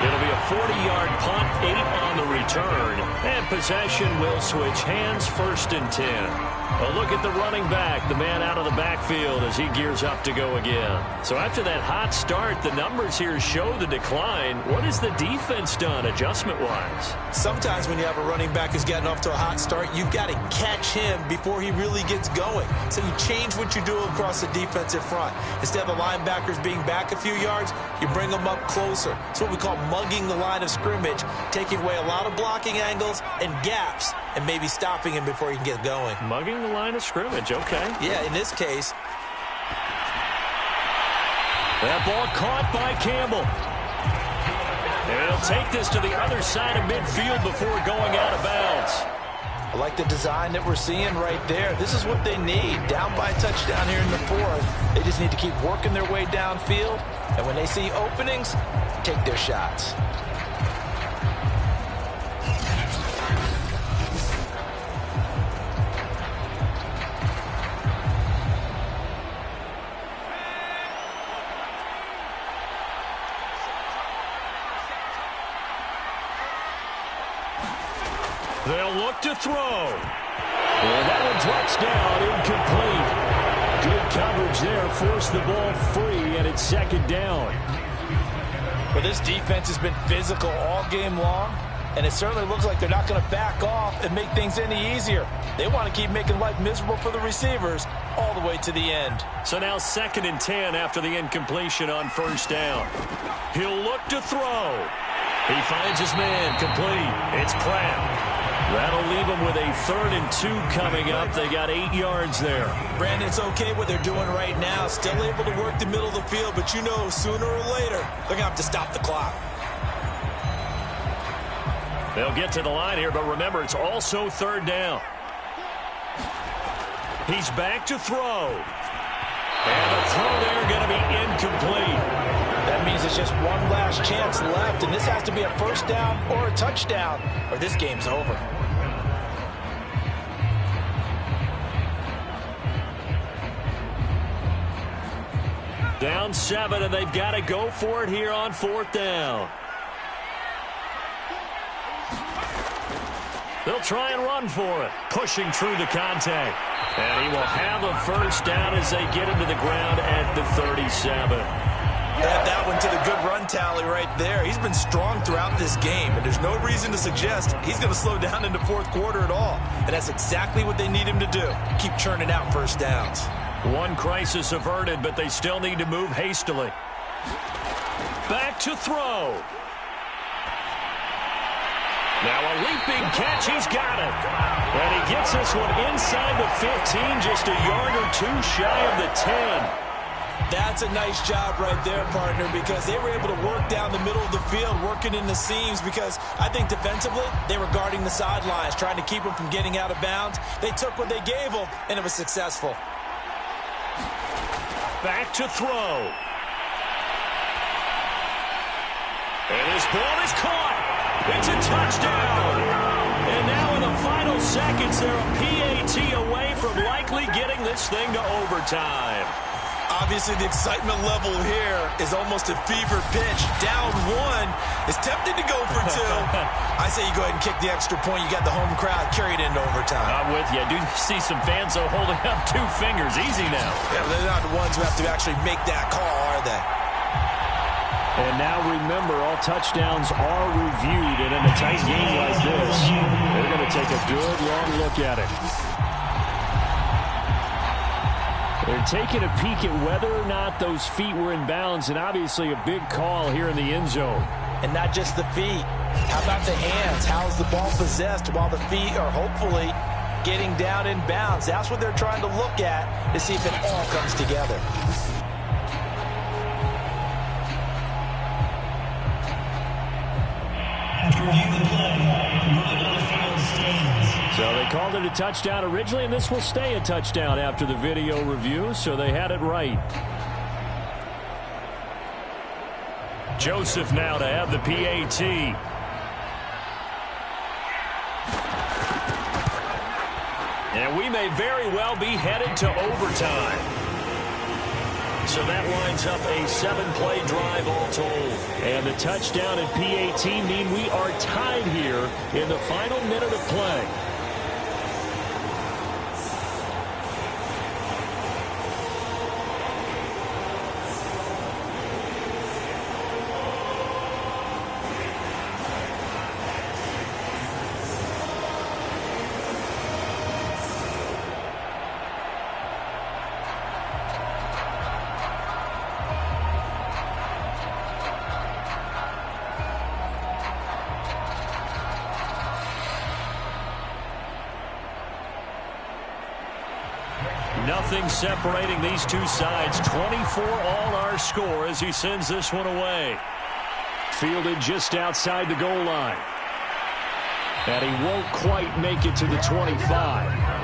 B: It'll be a 40-yard punt, 8 on the return, and possession will switch hands, 1st and 10. A look at the running back, the man out of the backfield as he gears up to go again. So after that hot start, the numbers here show the decline. What has the defense done adjustment-wise? Sometimes when you have a running back who's gotten off to a hot start, you've got to catch him before he really gets going. So you change what you do across the defensive front. Instead of the linebackers being back a few yards, you bring them up closer. It's what we call mugging the line of scrimmage, taking away a lot of blocking angles and gaps and maybe stopping him before he can get going. Mugging the line of scrimmage, okay. Yeah, in this case. That ball caught by Campbell. And he'll take this to the other side of midfield before going out of bounds. I like the design that we're seeing right there. This is what they need. Down by a touchdown here in the 4th. They just need to keep working their way downfield. And when they see openings, take their shots. They'll look to throw. And that one drops down, incomplete. Good coverage there, forced the ball free, and it's 2nd down. Well, this defense has been physical all game long, and it certainly looks like they're not going to back off and make things any easier. They want to keep making life miserable for the receivers all the way to the end. So now 2nd and 10 after the incompletion on 1st down. He'll look to throw. He finds his man, complete. It's Pratt. That'll leave them with a 3rd and 2 coming up. They got 8 yards there. Brandon, it's okay what they're doing right now. Still able to work the middle of the field, but you know sooner or later they're going to have to stop the clock. They'll get to the line here, but remember, it's also 3rd down. He's back to throw. And the throw there going to be incomplete.
D: That means it's just one last chance left, and this has to be a first down or a touchdown, or this game's over.
B: Down 7, and they've got to go for it here on 4th down. They'll try and run for it, pushing through the contact. And he will have a first down as they get him to the ground at the 37.
C: Add that one to the good run tally right there. He's been strong throughout this game, and there's no reason to suggest he's going to slow down in the fourth quarter at all. And that's exactly what they need him to do. Keep churning out first downs.
B: One crisis averted, but they still need to move hastily. Back to throw. Now a leaping catch, he's got it. And he gets this one inside the 15, just a yard or two shy of the 10.
C: That's a nice job right there, partner, because they were able to work down the middle of the field, working in the seams, because I think defensively they were guarding the sidelines, trying to keep them from getting out of bounds. They took what they gave them, and it was successful.
B: Back to throw. And his ball is caught. It's a touchdown. And now in the final seconds, they're a PAT away from likely getting this thing to overtime.
C: Obviously, the excitement level here is almost a fever pitch. Down 1 is tempted to go for 2. I say you go ahead and kick the extra point. You got the home crowd. Carry it into overtime.
B: I'm with you. I do see some fans holding up 2 fingers. Easy now.
C: Yeah, but they're not the ones who have to actually make that call, are they?
B: And now remember, all touchdowns are reviewed. And in a tight game like this, they're going to take a good long look at it. They're taking a peek at whether or not those feet were in bounds, and obviously a big call here in the end zone.
D: And not just the feet. How about the hands? How's the ball possessed while the feet are hopefully getting down in bounds? That's what they're trying to look at to see if it all comes together.
B: So they called it a touchdown originally, and this will stay a touchdown after the video review, so they had it right. Joseph now to have the PAT. And we may very well be headed to overtime. So that lines up a 7-play drive all told. And the touchdown and PAT mean we are tied here in the final minute of play. Nothing separating these two sides. 24 all our score as he sends this one away. Fielded just outside the goal line. And he won't quite make it to the 25.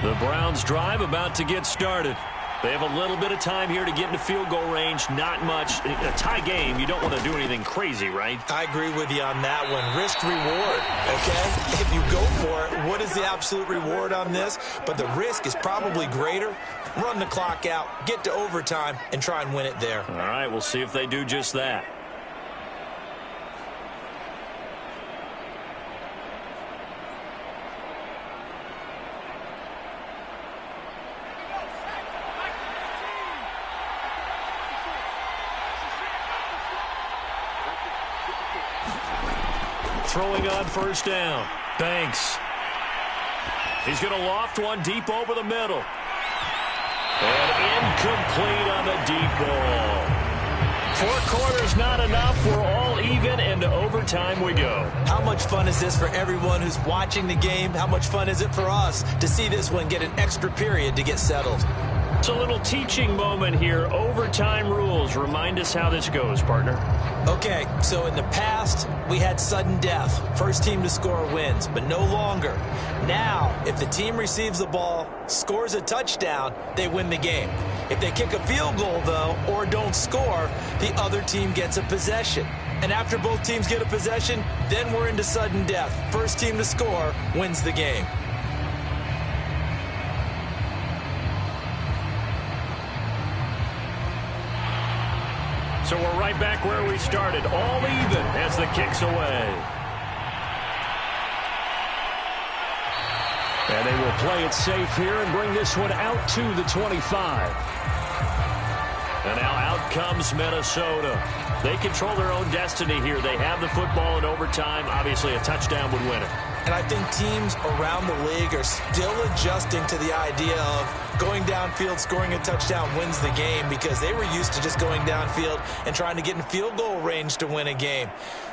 B: The Browns drive about to get started. They have a little bit of time here to get into field goal range. Not much. A tie game, you don't want to do anything crazy, right?
C: I agree with you on that one. Risk reward, okay? If you go for it, what is the absolute reward on this? But the risk is probably greater. Run the clock out, get to overtime, and try and win it there.
B: All right, we'll see if they do just that. Throwing on first down. Banks. He's going to loft one deep over the middle. And incomplete on the deep ball. 4 quarters not enough. We're all even, and to overtime we go.
C: How much fun is this for everyone who's watching the game? How much fun is it for us to see this one get an extra period to get settled?
B: It's a little teaching moment here. Overtime rules. Remind us how this goes, partner.
C: Okay, so in the past, we had sudden death. First team to score wins, but no longer. Now, if the team receives the ball, scores a touchdown, they win the game. If they kick a field goal, though, or don't score, the other team gets a possession. And after both teams get a possession, then we're into sudden death. First team to score wins the game.
B: So we're right back where we started, all even as the kick's away. And they will play it safe here and bring this one out to the 25. And now out comes Minnesota. They control their own destiny here. They have the football in overtime. Obviously, a touchdown would win it.
C: And I think teams around the league are still adjusting to the idea of going downfield, scoring a touchdown wins the game, because they were used to just going downfield and trying to get in field goal range to win a game.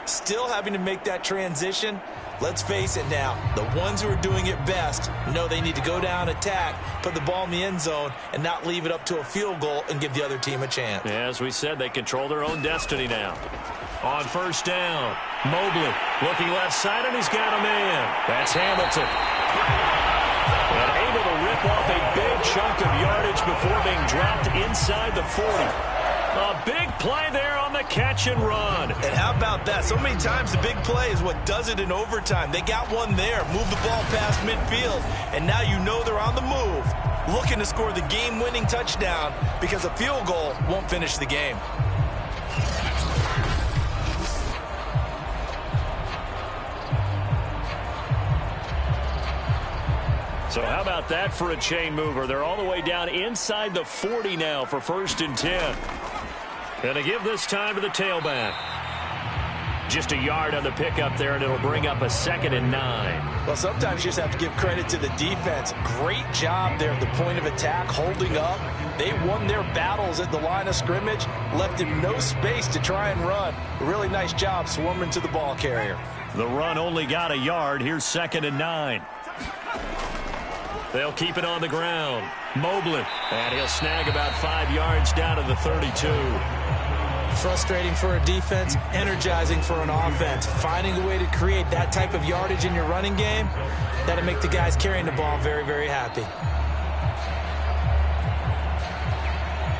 C: Still having to make that transition. Let's face it now, the ones who are doing it best know they need to go down, attack, put the ball in the end zone, and not leave it up to a field goal and give the other team a chance.
B: Yeah, as we said, they control their own destiny now. On first down, Mobley looking left side, and he's got a man. That's Hamilton. And able to rip off a big chunk of yardage before being dropped inside the 40. A big play there on the catch and run.
D: And how about that? So many times the big play is what does it in overtime. They got one there, move the ball past midfield, and now you know they're on the move, looking to score the game-winning touchdown, because a field goal won't finish the game.
B: So how about that for a chain mover? They're all the way down inside the 40 now for 1st and 10. And to give this time to the tailback. Just a yard on the pickup there, and it'll bring up a 2nd and 9.
D: Well, sometimes you just have to give credit to the defense. Great job there at the point of attack, holding up. They won their battles at the line of scrimmage, left him no space to try and run. A really nice job swarming to the ball carrier.
B: The run only got a yard. Here's 2nd and 9. They'll keep it on the ground. Mobley, and he'll snag about 5 yards down to the 32.
C: Frustrating for a defense, energizing for an offense. Finding a way to create that type of yardage in your running game, that'll make the guys carrying the ball very, very happy.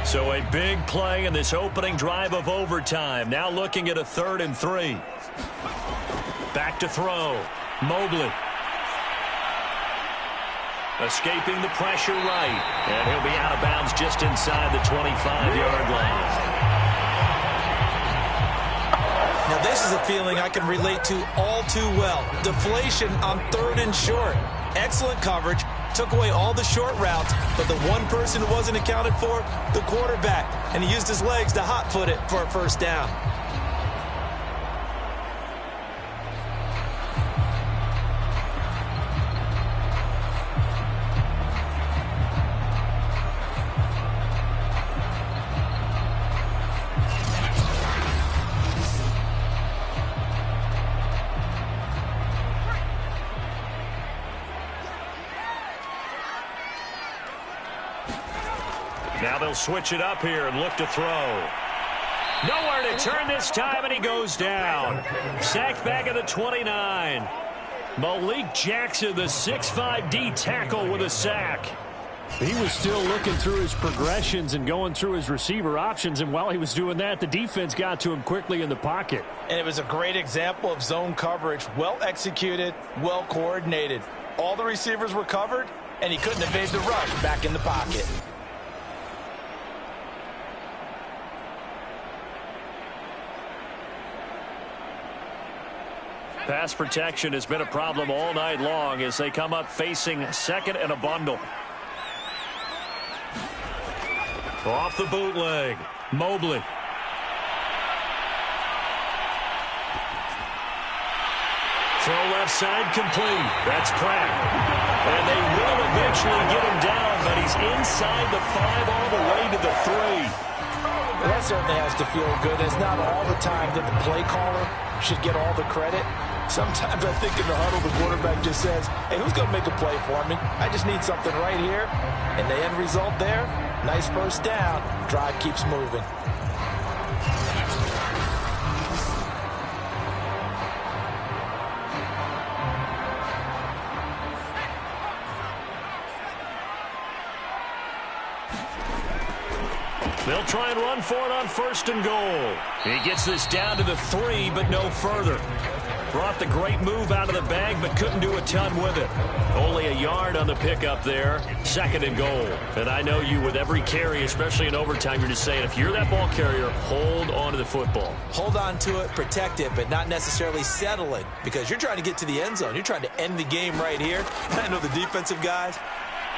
B: So a big play in this opening drive of overtime. Now looking at a 3rd and 3. Back to throw. Mobley. Escaping the pressure right. And he'll be out of bounds just inside the 25-yard line.
C: Now, this is a feeling I can relate to all too well. Deflation on 3rd and short. Excellent coverage. Took away all the short routes, but the one person who wasn't accounted for, the quarterback. And he used his legs to hot-foot it for a 1st down.
B: Now they'll switch it up here and look to throw. Nowhere to turn this time, and he goes down. Sacked back at the 29. Malik Jackson, the 6'5" D tackle with a sack.
F: He was still looking through his progressions and going through his receiver options, and while he was doing that, the defense got to him quickly in the pocket.
D: And it was a great example of zone coverage. Well executed, well coordinated. All the receivers were covered, and he couldn't evade the rush back in the pocket.
B: Pass protection has been a problem all night long as they come up facing 2nd and a bundle. Off the bootleg, Mobley. Throw left side complete. That's Pratt. And they will eventually get him down, but he's inside the 5 all the way to the 3.
D: Well, that certainly has to feel good. It's not all the time that the play caller should get all the credit. Sometimes I think in the huddle, the quarterback just says, hey, who's going to make a play for me? I just need something right here. And the end result there, nice first down. Drive keeps moving.
B: They'll try and run for it on 1st and goal. He gets this down to the 3, but no further. Brought the great move out of the bag, but couldn't do a ton with it. Only a yard on the pickup there. 2nd and goal. And I know you, with every carry, especially in overtime, you're just saying, if you're that ball carrier, hold on to the football.
C: Hold on to it, protect it, but not necessarily settle it, because you're trying to get to the end zone. You're trying to end the game right here. And I know the defensive guys.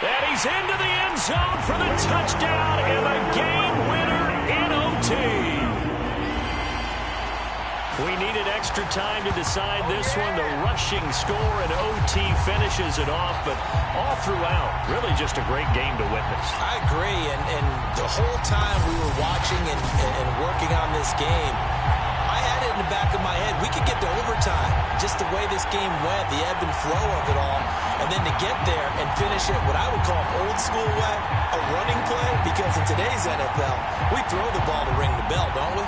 B: And he's into the end zone for the touchdown and the game winner in OT. We needed extra time to decide this one. The rushing score and OT finishes it off, but all throughout, really just a great game to witness.
C: I agree, and the whole time we were watching and working on this game, I had it in the back of my head. We could get to overtime. Just the way this game went, the ebb and flow of it all. And then to get there and finish it what I would call an old school way, a running play, because in today's NFL, we throw the ball to ring the bell, don't we?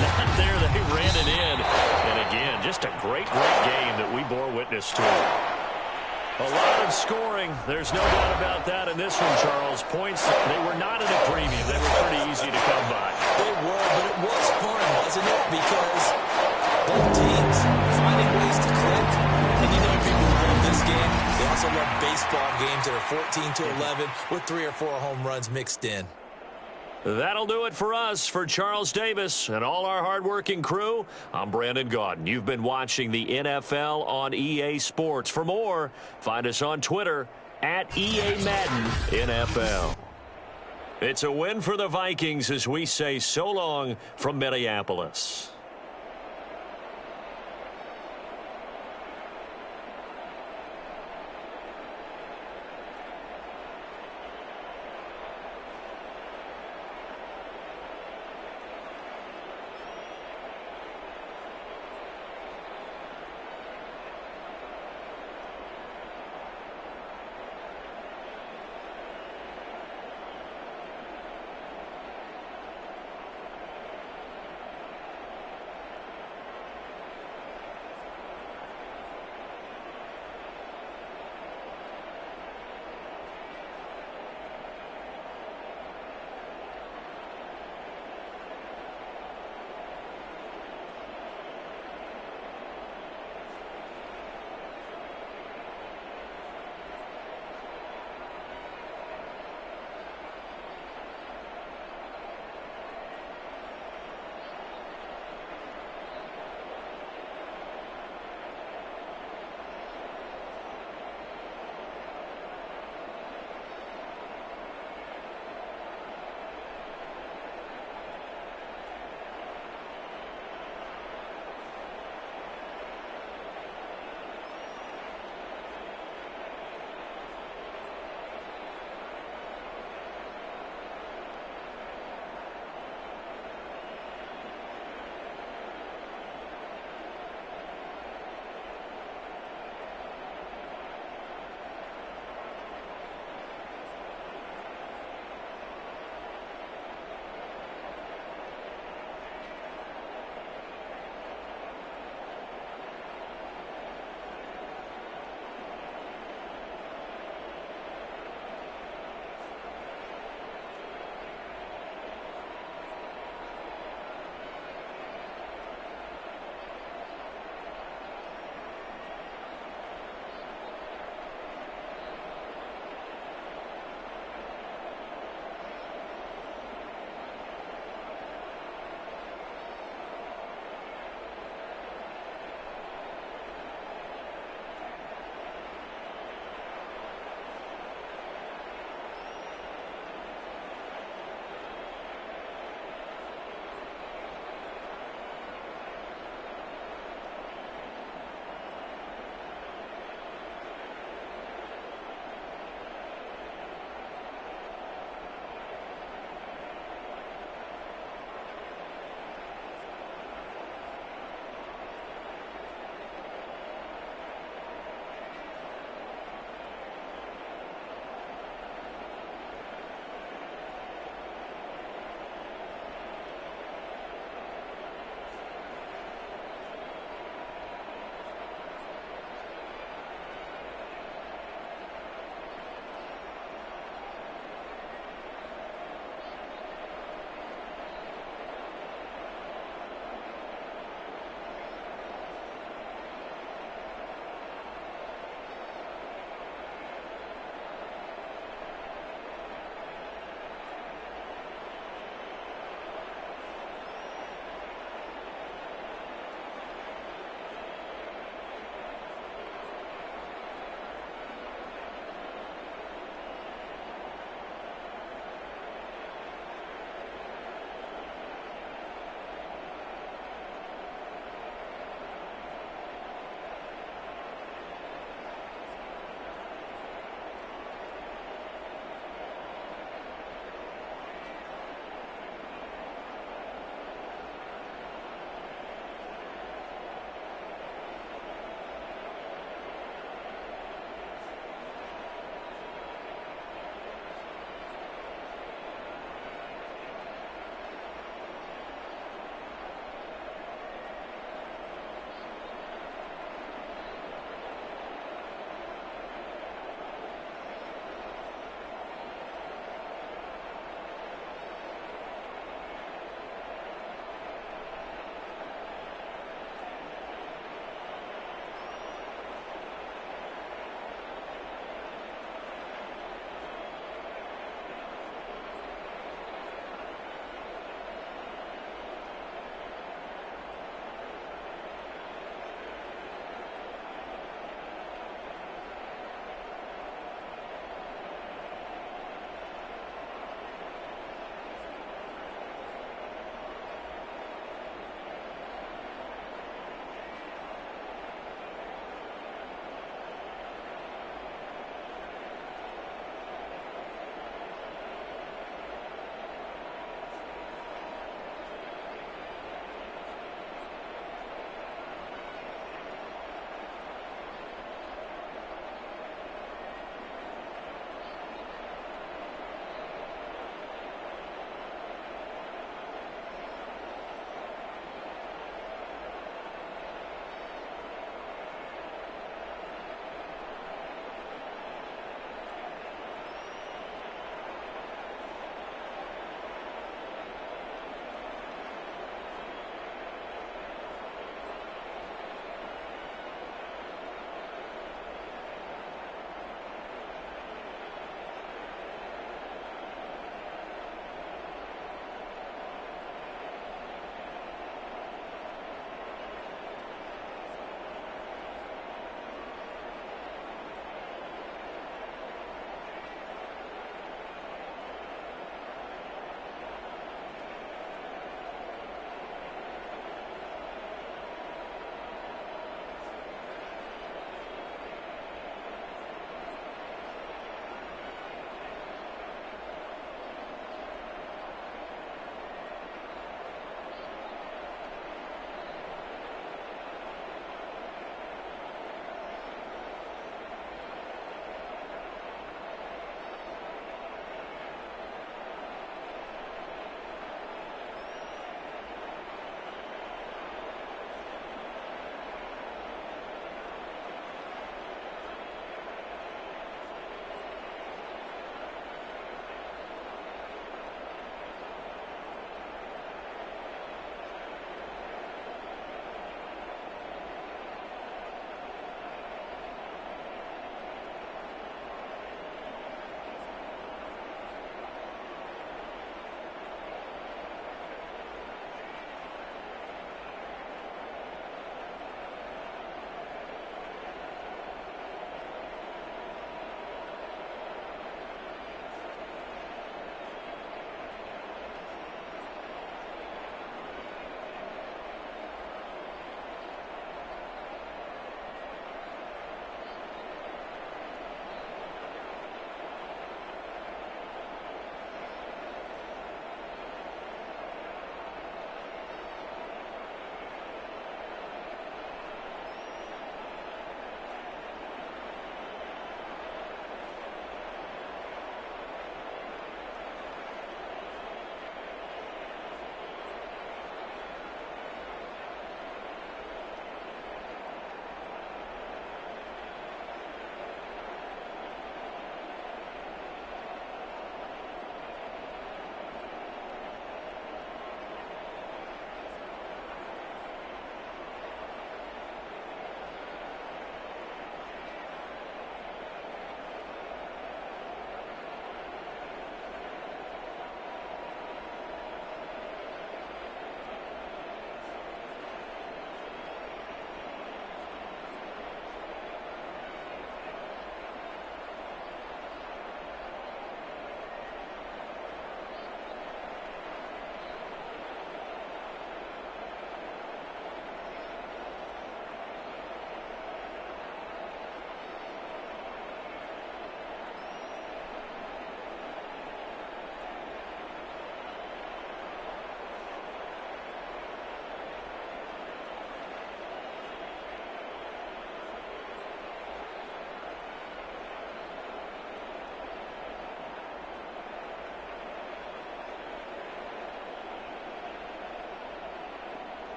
B: Not there. They ran it in. And again, just a great game that we bore witness to. A lot of scoring. There's no doubt about that in this one, Charles. Points, they were not at a premium. They were pretty easy to come by.
C: They were, but it was fun, wasn't it? Because both teams finding ways to click. And you know people love this game. They also love baseball games that are 14-11 with 3 or 4 home runs mixed in.
B: That'll do it for us. For Charles Davis and all our hardworking crew, I'm Brandon Gaudin. You've been watching the NFL on EA Sports. For more, find us on Twitter at EA Madden NFL. It's a win for the Vikings as we say so long from Minneapolis.